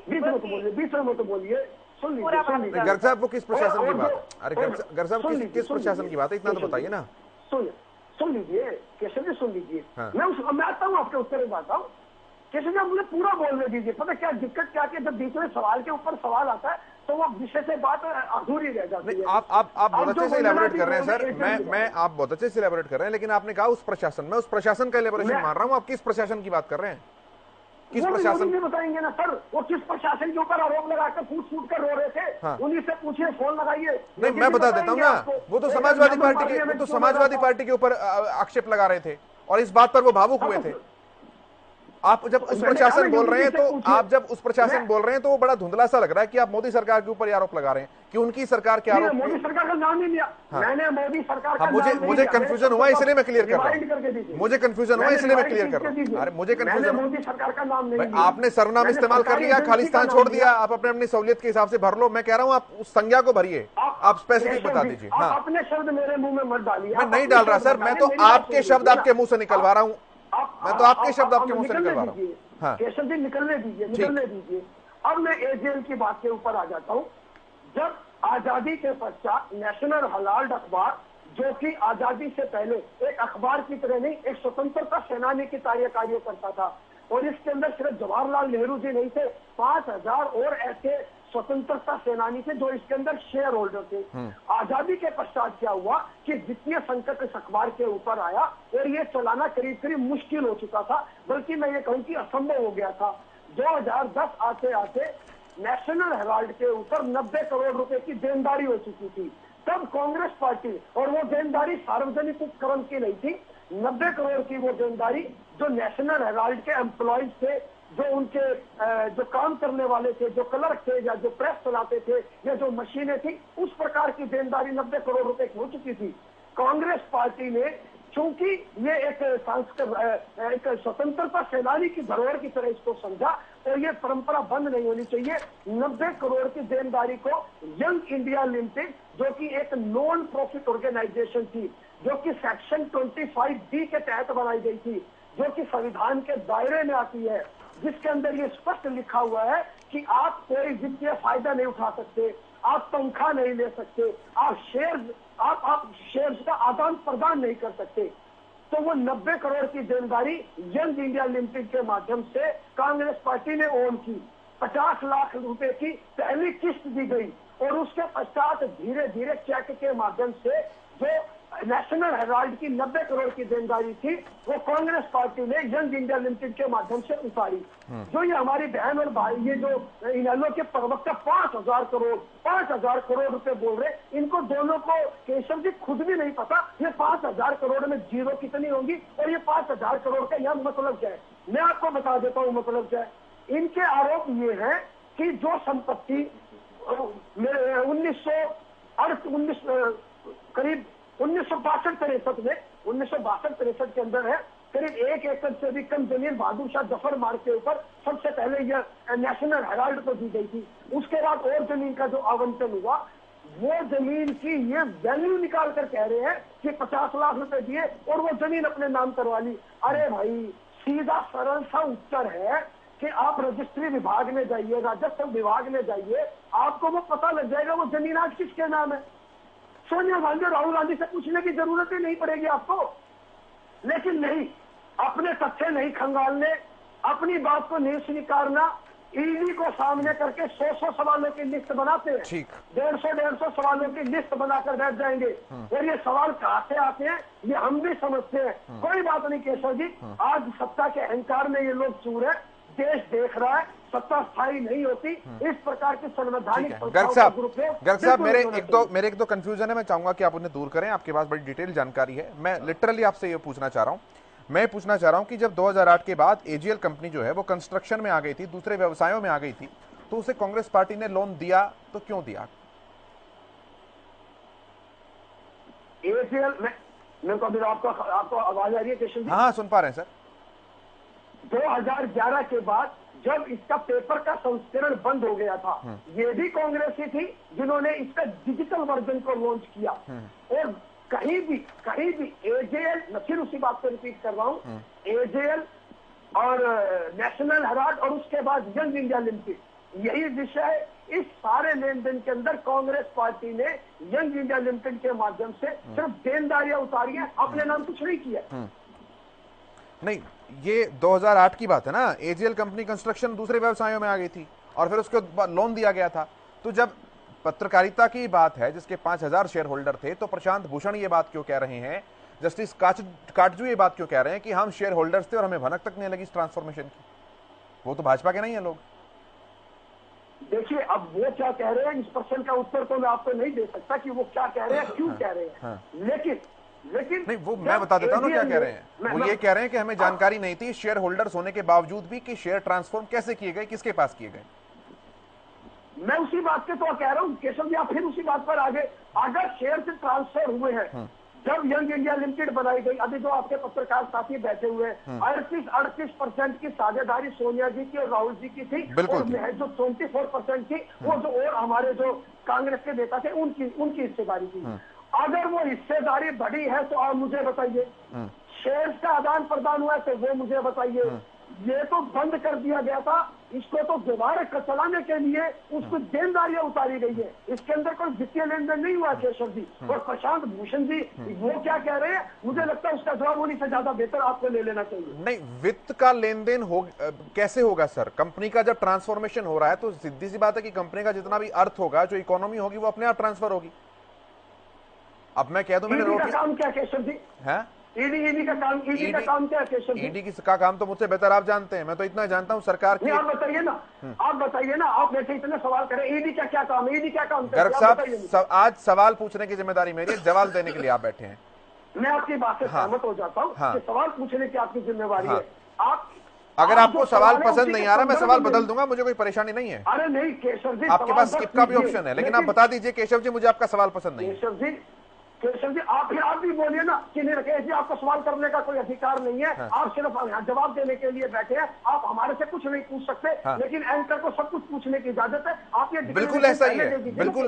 बीच में मत बोलिए। सुन लीजिए गर्ग साहब, वो किस प्रशासन की बात है? अरे गर्ग साहब, किस प्रशासन की बात है, इतना तो बताइए ना। सुन लीजिए केशव जी, सुन लीजिए। मैं आता हूँ आपके उत्तर में आता हूँ। केशव जी, मुझे पूरा बोलने दीजिए। पता क्या दिक्कत क्या कि जब बीच में सवाल के ऊपर सवाल आता है तो वो विषय से बात अधूरी रह जाती है। आप बहुत अच्छे से इलैबोरेट कर रहे हैं सर। मैं आप बहुत अच्छे से इलैबोरेट कर रहे हैं, लेकिन आपने कहा उस प्रशासन, मैं उस प्रशासन का इलैबोरेशन मान रहा हूँ। आप किस प्रशासन की बात कर रहे हैं? किस प्रशासन भी बताएंगे ना सर? वो किस प्रशासन के ऊपर आरोप लगाकर फूट फूट कर रो रहे थे? हाँ। उन्हीं से पूछिए, फोन लगाइए। नहीं, मैं बता देता हूँ ना, वो तो समाजवादी पार्टी के ऊपर आक्षेप लगा रहे थे और इस बात पर वो भावुक हुए थे। आप जब उस प्रशासन बोल रहे हैं तो वो बड़ा धुंधला सा लग रहा है कि आप मोदी सरकार के ऊपर आरोप लगा रहे हैं कि उनकी सरकार के आरोप। मोदी सरकार का नाम नहीं लिया। मैंने मोदी सरकार का मुझे कंफ्यूजन हुआ इसलिए मैं क्लियर कर रहा हूँ। मुझे कंफ्यूजन हुआ इसलिए मैं क्लियर कर रहा हूँ। अरे मुझे कंफ्यूजन, मोदी सरकार का नाम नहीं। आपने सर्वनाम इस्तेमाल कर लिया, खालिस्तान छोड़ दिया। आप अपनी सहूलियत के हिसाब से भर लो। मैं कह रहा हूँ आप उस संज्ञा को भरिए, आप स्पेसिफिक बता दीजिए। हाँ, अपने शब्द मेरे मुंह में मत डालिए। मैं नहीं डाल रहा सर, मैं तो आपके शब्द आपके मुंह से निकलवा रहा हूँ। मैं तो आपके शब्द आपके मुंह से निकलवा रहा हूँ। हाँ। केशव जी, निकलने दीजिए। अब मैं एजेएल की बात के ऊपर आ जाता हूँ। जब आजादी के पश्चात नेशनल हेराल्ड अखबार, जो कि आजादी से पहले एक अखबार की तरह नहीं, एक स्वतंत्रता सेनानी की कार्य करता था, और इसके अंदर सिर्फ जवाहरलाल नेहरू जी नहीं थे, 5000 और ऐसे स्वतंत्रता सेनानी थे जो इसके अंदर शेयर होल्डर थे। आजादी के पश्चात क्या हुआ कि वित्तीय संकट इस अखबार के ऊपर आया और ये चलाना करीब करीब मुश्किल हो चुका था, बल्कि मैं ये कहूँ कि असंभव हो गया था। 2010 आते आते नेशनल हेराल्ड के ऊपर 90 करोड़ रुपए की देनदारी हो चुकी थी। तब कांग्रेस पार्टी, और वो देनदारी सार्वजनिक उपक्रम की नहीं थी, 90 करोड़ की वो देनदारी जो नेशनल हेराल्ड के एम्प्लॉयज थे, जो उनके जो काम करने वाले थे, जो क्लर्क थे या जो प्रेस चलाते थे या जो मशीनें थी, उस प्रकार की देनदारी 90 करोड़ रुपए की हो चुकी थी। कांग्रेस पार्टी ने, चूंकि ये एक स्वतंत्रता सेनानी की धरोहर की तरह इसको समझा, तो ये परंपरा बंद नहीं होनी चाहिए। 90 करोड़ की देनदारी को यंग इंडिया लिमिटेड, जो कि एक नॉन प्रॉफिट ऑर्गेनाइजेशन थी, जो कि सेक्शन 25D के तहत बनाई गई थी, जो कि संविधान के दायरे में आती है, जिसके अंदर ये स्पष्ट लिखा हुआ है कि आप कोई वित्तीय फायदा नहीं उठा सकते, आप तनख्वाह नहीं ले सकते, आप शेयर्स का आदान प्रदान नहीं कर सकते। तो वो 90 करोड़ की देनदारी यंग इंडिया लिमिटेड के माध्यम से कांग्रेस पार्टी ने ओन की। 50 लाख रुपए की पहली किस्त दी गई और उसके पश्चात धीरे धीरे चेक के माध्यम से जो नेशनल हेराल्ड की 90 करोड़ की देनदारी थी, वो कांग्रेस पार्टी ने यंग इंडिया लिमिटेड के माध्यम से उतारी। जो ये हमारी बहन और भाई, ये जो इनेलो के प्रवक्ता 5,000 करोड़ रुपए बोल रहे, इनको दोनों को केशव जी खुद भी नहीं पता ये 5,000 करोड़ में जीरो कितनी होंगी और ये 5,000 करोड़ का यह मतलब क्या है। मैं आपको बता देता हूँ मतलब क्या है। इनके आरोप ये है कि जो संपत्ति करीब 1962-63 में 1962-63 के अंदर है, करीब 1 एकड़ से भी कम जमीन बहादुर शाह जफर मार्ग के ऊपर सबसे पहले यह नेशनल हेराल्ड को दी गई थी। उसके बाद और जमीन का जो आवंटन हुआ, वो जमीन की ये वैल्यू निकाल कर कह रहे हैं कि 50 लाख रुपए दिए और वो जमीन अपने नाम करवा ली। अरे भाई, सीधा सरल सा उत्तर है कि आप रजिस्ट्री विभाग में जाइए, राजस्व विभाग में जाइए, आपको वो पता लग जाएगा वो जमीन आज किसके नाम है। सोनिया गांधी, राहुल गांधी से पूछने की जरूरत ही नहीं पड़ेगी आपको। लेकिन नहीं, अपने तथ्य नहीं खंगालने, अपनी बात को नहीं स्वीकारना, ईडी को सामने करके 100 सवालों की लिस्ट बनाते हैं। 150 सवालों की लिस्ट बनाकर बैठ जाएंगे और ये सवाल कहाँ से आते हैं ये हम भी समझते हैं। कोई बात नहीं केशव जी, आज सत्ता के अहंकार में ये लोग चूर है, देश देख रहा है, सत्ता स्थायी नहीं होती। इस प्रकार के संवैधानिक गर्ग साहब, मेरे एक दो कंफ्यूजन है, मैं चाहूंगा कि आप उन्हें दूर करें। आपके पास बड़ी डिटेल जानकारी है। मैं लिटरली आपसे ये पूछना चाह रहा हूं कि जब 2008 के बाद एजीएल कंपनी जो है वो कंस्ट्रक्शन में आ गई थी, दूसरे व्यवसायों में आ गई थी, तो उसे कांग्रेस पार्टी ने लोन दिया, तो क्यों दिया? एजीएल में आपको आवाज आ रही है केशव जी? हाँ, सुन पा रहे हैं सर। 2011 के बाद जब इसका पेपर का संस्करण बंद हो गया था, ये भी कांग्रेस ही थी जिन्होंने इसका डिजिटल वर्जन को लॉन्च किया। और कहीं भी एजेएल, मैं फिर उसी बात को रिपीट कर रहा हूं, एजेएल और नेशनल हेराल्ड और उसके बाद यंग इंडिया लिमिटेड, यही विषय इस सारे लेन देन के अंदर कांग्रेस पार्टी ने यंग इंडिया लिमिटेड के माध्यम से सिर्फ देनदारियां उतारी है, अपने नाम कुछ नहीं किया। नहीं, ये 2008 की बात है ना। एजीएल कंपनी कंस्ट्रक्शन दूसरे व्यवसायों में आ गई थी और फिर उसके बाद लोन दिया गया था। तो जब पत्रकारिता की बात है जिसके 5,000 शेयर होल्डर थे, तो प्रशांत भूषण ये बात क्यों कह रहे हैं, जस्टिस काटजू ये बात क्यों कह रहे हैं कि हम शेयर होल्डर्स थे और हमें भनक तक नहीं लगी इस ट्रांसफॉर्मेशन की? वो तो भाजपा के नहीं है लोग। देखिए, अब वो क्या कह रहे हैं, इस प्रश्न का उत्तर तो मैं आपको नहीं दे सकता कि वो क्या कह रहे हैं, क्यों कह रहे हैं। लेकिन नहीं, वो मैं बता देता हूं ना क्या कह रहे हैं। वो ये कह रहे हैं कि हमें जानकारी नहीं थी शेयर होल्डर्स होने के बावजूद भी कि शेयर ट्रांसफॉर्म कैसे किए गए, किसके पास किए गए। मैं उसी बात के तो कह रहा हूं केशव जी, आप फिर उसी बात पर आगे। अगर शेयर से ट्रांसफर हुए हैं, जब यंग इंडिया लिमिटेड बनाई गई, अभी जो आपके पत्रकार साथी बैठे हुए हैं, 38% की साझेदारी सोनिया जी की और राहुल जी की थी, और जो 24% थी वो जो और हमारे जो कांग्रेस के नेता थे उनकी हिस्सेदारी थी। अगर वो हिस्सेदारी बढ़ी है तो आप मुझे बताइए, शेयर्स का आदान प्रदान हुआ है तो वो मुझे बताइए। ये तो बंद कर दिया गया था, इसको तो दोबारा चलाने के लिए उसको देनदारियां उतारी गई है। इसके अंदर कोई वित्तीय लेन देन नहीं हुआ केशव जी। और प्रशांत भूषण जी वो क्या कह रहे हैं, मुझे लगता है उसका जवाब होने से ज्यादा बेहतर आपको ले लेना चाहिए। नहीं, वित्त का लेन देन कैसे होगा सर? कंपनी का जब ट्रांसफॉर्मेशन हो रहा है तो सीधी सी बात है कि कंपनी का जितना भी अर्थ होगा, जो इकोनॉमी होगी, वो अपने आप ट्रांसफर होगी। अब मैं कह दूं मैंने रोटी का काम क्या केशव जी है? ईडी का काम क्या है केशव जी? ईडी का काम तो मुझसे बेहतर आप जानते हैं। मैं तो इतना जानता हूं सरकार की। आप बताइए ना, आप वैसे इतने सवाल करें, ईडी का क्या काम है? ईडी क्या काम गर्ग साहब, आज सवाल पूछने की जिम्मेदारी मेरी है, जवाब देने के लिए आप बैठे हैं। मैं आपकी बात से सहमत हो जाता हूँ कि सवाल पूछने की आपकी जिम्मेवारी है। आप अगर आपको सवाल पसंद नहीं आ रहा, मैं सवाल बदल दूंगा, मुझे कोई परेशानी नहीं है। अरे नहीं केशव जी, आपके पास स्किप का भी ऑप्शन है, लेकिन आप बता दीजिए केशव जी मुझे आपका सवाल पसंद नहीं है। केशव जी आप भी बोलिए ना कि नहीं राकेश जी आपको सवाल करने का कोई अधिकार नहीं है। आप सिर्फ यहाँ जवाब देने के लिए बैठे हैं, आप हमारे से कुछ नहीं पूछ सकते। लेकिन एंकर को सब कुछ पूछने की इजाजत है। आप ये बिल्कुल ऐसा ही है,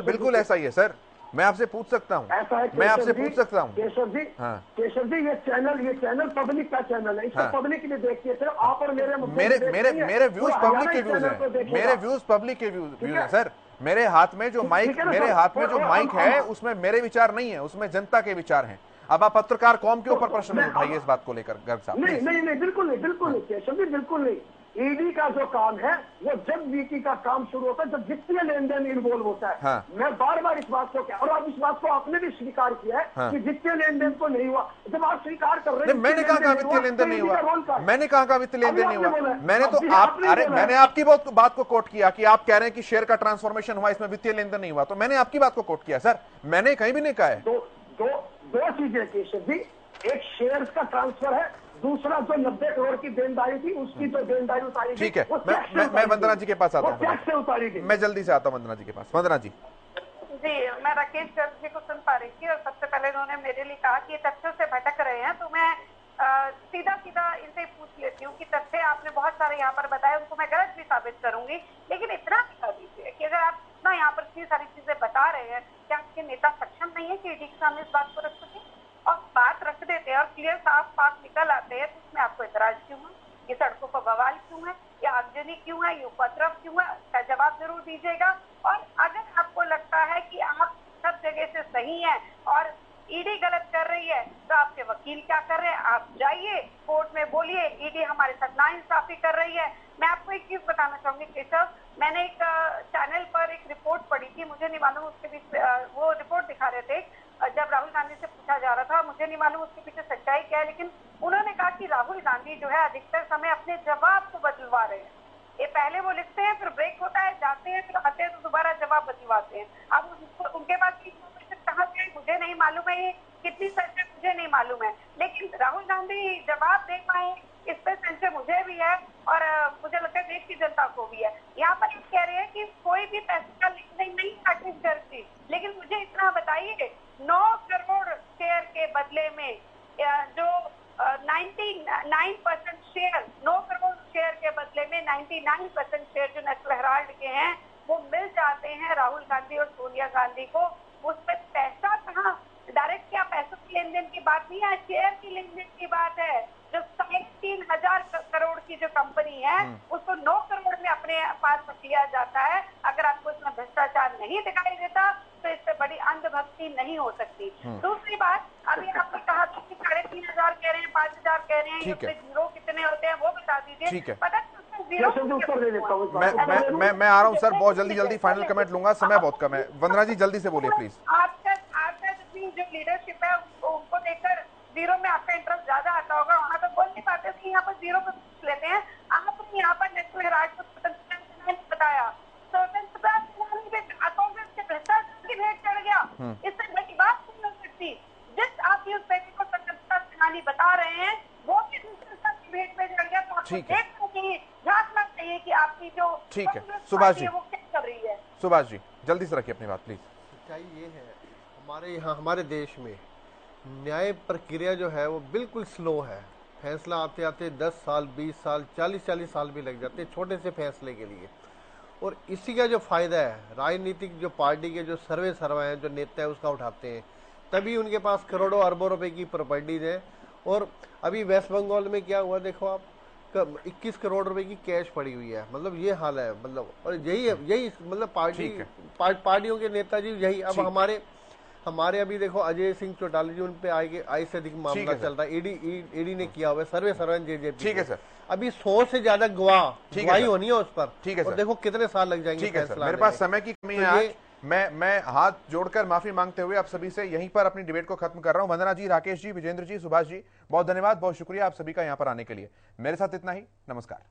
बिल्कुल ऐसा ही है सर, मैं आपसे पूछ सकता हूँ, ऐसा है मैं आपसे पूछ सकता हूँ केशव जी। केशव जी ये चैनल पब्लिक का चैनल है, इसको पब्लिक ने देखती है। सिर्फ आप और मेरे मेरे व्यूज पब्लिक के व्यूज हैं, मेरे व्यूज पब्लिक के व्यूज हैं सर। मेरे हाथ में जो माइक है उसमें मेरे विचार नहीं है, उसमें जनता के विचार हैं। अब आप पत्रकार कौम के ऊपर प्रश्न उठाइए इस बात को लेकर गर्ग साहब। नहीं बिल्कुल नहीं केशव जी, बिल्कुल नहीं। ईडी का जो काम है वो जब वीटी का काम शुरू होता है, जब वित्तीय लेन देन इन्वॉल्व होता है। मैं बार बार इस बात को कह, और अब इस बात को आपने भी स्वीकार किया है कि वित्तीय लेन देन तो नहीं हुआ। जब आप स्वीकार कर रहे हैं, मैंने कहा वित्तीय लेन देन नहीं हुआ, मैंने कहा वित्तीय लेन देन नहीं हुआ। मैंने तो मैंने आपकी बात को कोट किया कि आप कह रहे हैं कि शेयर का ट्रांसफॉर्मेशन हुआ, इसमें वित्तीय लेन देन नहीं हुआ, तो मैंने आपकी बात को कोट किया सर, मैंने कहीं भी नहीं कहा है। दो चीजें केशव जी, एक शेयर्स का ट्रांसफर है, दूसरा जो 90 करोड़ की देनदारी थी उसकी जो देनदारी उतारी गई। ठीक है, मैं वंदना जी के पास आता हूँ, टैक्स से उतारी गई। मैं जल्दी से आता हूँ वंदना जी के पास। वंदना जी मैं राकेश गर्ग जी को सुन पा रही थी और सबसे पहले उन्होंने मेरे लिए कहा कि ये तथ्यों से भटक रहे हैं, तो मैं सीधा इनसे पूछ लेती हूँ कि तथ्य आपने बहुत सारे यहाँ पर बताए, उनको मैं गलत भी साबित करूंगी, लेकिन इतना बता दीजिए कि अगर आप इतना यहाँ पर इतनी सारी चीजें बता रहे हैं, क्या आपके नेता सक्षम नहीं है कि ईडी के सामने इस बात को रख सके? और बात रख देते हैं और क्लियर साफ साफ निकल आते हैं, तो इसमें आपको एतराज क्यों है? ये सड़कों पर बवाल क्यों है? ये आगजनी क्यों है? ये उपद्रव क्यों है? इसका जवाब जरूर दीजिएगा। और अगर आपको लगता है कि आप सब जगह से सही हैं और ईडी गलत कर रही है, तो आपके वकील क्या कर रहे हैं? आप जाइए कोर्ट में बोलिए ईडी हमारे साथ नाइंसाफी कर रही है। मैं आपको एक चीज बताना चाहूंगी केशव, मैंने एक चैनल पर एक रिपोर्ट पढ़ी थी, मुझे नहीं मालूम उसके बीच वो रिपोर्ट दिखा रहे थे जब राहुल गांधी से पूछा जा रहा था, मुझे नहीं मालूम उसके पीछे सच्चाई क्या है, लेकिन उन्होंने कहा कि राहुल गांधी जो है अधिकतर समय अपने जवाब को बदलवा रहे हैं। ये पहले वो लिखते हैं, फिर ब्रेक होता है, जाते हैं, फिर आते हैं तो दोबारा जवाब बदलवाते हैं। अब उनके पास इन्फॉर्मेशन कहाँ से मुझे नहीं मालूम है, ये कितनी सच है मुझे नहीं मालूम है, लेकिन राहुल गांधी जवाब दे पाए इस पे संशय मुझे भी है और मुझे लगता है देश की जनता को भी है। यहाँ पर कह रहे हैं कि कोई भी पैसे का लेन देन नहीं राकेश गर्ग जी, लेकिन मुझे इतना बताइए 9 करोड़ शेयर के बदले में जो 99% शेयर, 9 करोड़ शेयर के बदले में 99% शेयर जो नेशनल हेराल्ड के हैं वो मिल जाते हैं राहुल गांधी और सोनिया गांधी को। उस पर पैसा कहाँ, डायरेक्ट क्या पैसों की लेन देन की बात नहीं है, शेयर की लेन देन की बात है। जो 3,500 करोड़ की जो कंपनी है उसको 9 करोड़ में अपने पास रख लिया जाता है। अगर आपको इसमें भ्रष्टाचार नहीं दिखाई देता तो इससे बड़ी अंधभक्ति नहीं हो सकती। दूसरी बात, अभी आपने कहा था कि 3,500 कह रहे हैं, 5,000 कह रहे हैं, इसमें जीरो कितने होते हैं वो बता दीजिए। पता मैं आ रहा हूँ सर, बहुत जल्दी फाइनल कमेंट लूंगा, समय बहुत कम है। वंदना जी जल्दी से बोलिए प्लीज। आपका जो लीडरशिप है उनको देखकर जीरो में आपका इंटरेस्ट ज्यादा आता होगा, वहाँ तो बोल नहीं पाते कि यहाँ पर जीरो पे पूछ लेते हैं। आपने यहाँ पर नेशनल हेराल्ड को स्वतंत्रता बताया, स्वतंत्रता से भ्रष्टाचार की भेंट चढ़ गया, इससे बड़ी बात नहीं हो सकती। जिस आप न्यूज़पेपर को स्वतंत्रता सेनानी बता रहे हैं वो भी भ्रष्टाचार की भेंट में चढ़ गया, तो आपको देखना चाहिए, झांकना चाहिए कि आपकी जो ठीक है सुभाष जी, वो क्या कर रही है। सुभाष जी जल्दी से रखिए अपनी बात प्लीज। सच्चाई ये है, हमारे यहाँ हमारे देश में न्याय प्रक्रिया जो है वो बिल्कुल स्लो है। फैसला आते आते 10 साल, 20 साल, 40 साल भी लग जाते हैं छोटे से फैसले के लिए। और इसी का जो फायदा है राजनीतिक जो पार्टी के जो सर्वे हैं, जो नेता है उसका उठाते हैं, तभी उनके पास करोड़ों अरबों रुपए की प्रॉपर्टीज है। और अभी वेस्ट बंगाल में क्या हुआ देखो आप, 21 करोड़ रुपए की कैश पड़ी हुई है, मतलब ये हाल है, मतलब और यही मतलब पार्टियों के नेताजी यही। अब हमारे अभी देखो अजय सिंह चौटाला जी, उन पे आई से अधिक मामला चल रहा है, ईडी ने किया हुआ है सर्वे जेजेपी। ठीक है सर, अभी 100 से ज्यादा गवाही होनी है उस पर। ठीक है सर, और देखो कितने साल लग जाएंगे। ठीक है सर, मेरे पास समय की कमी है आज। मैं हाथ जोड़कर माफी मांगते हुए आप सभी से यहीं पर अपनी डिबेट को खत्म कर रहा हूं। वंदना जी, राकेश जी, विजेंद्र जी, सुभाष जी, बहुत धन्यवाद, बहुत शुक्रिया आप सभी का यहां पर आने के लिए। मेरे साथ इतना ही, नमस्कार।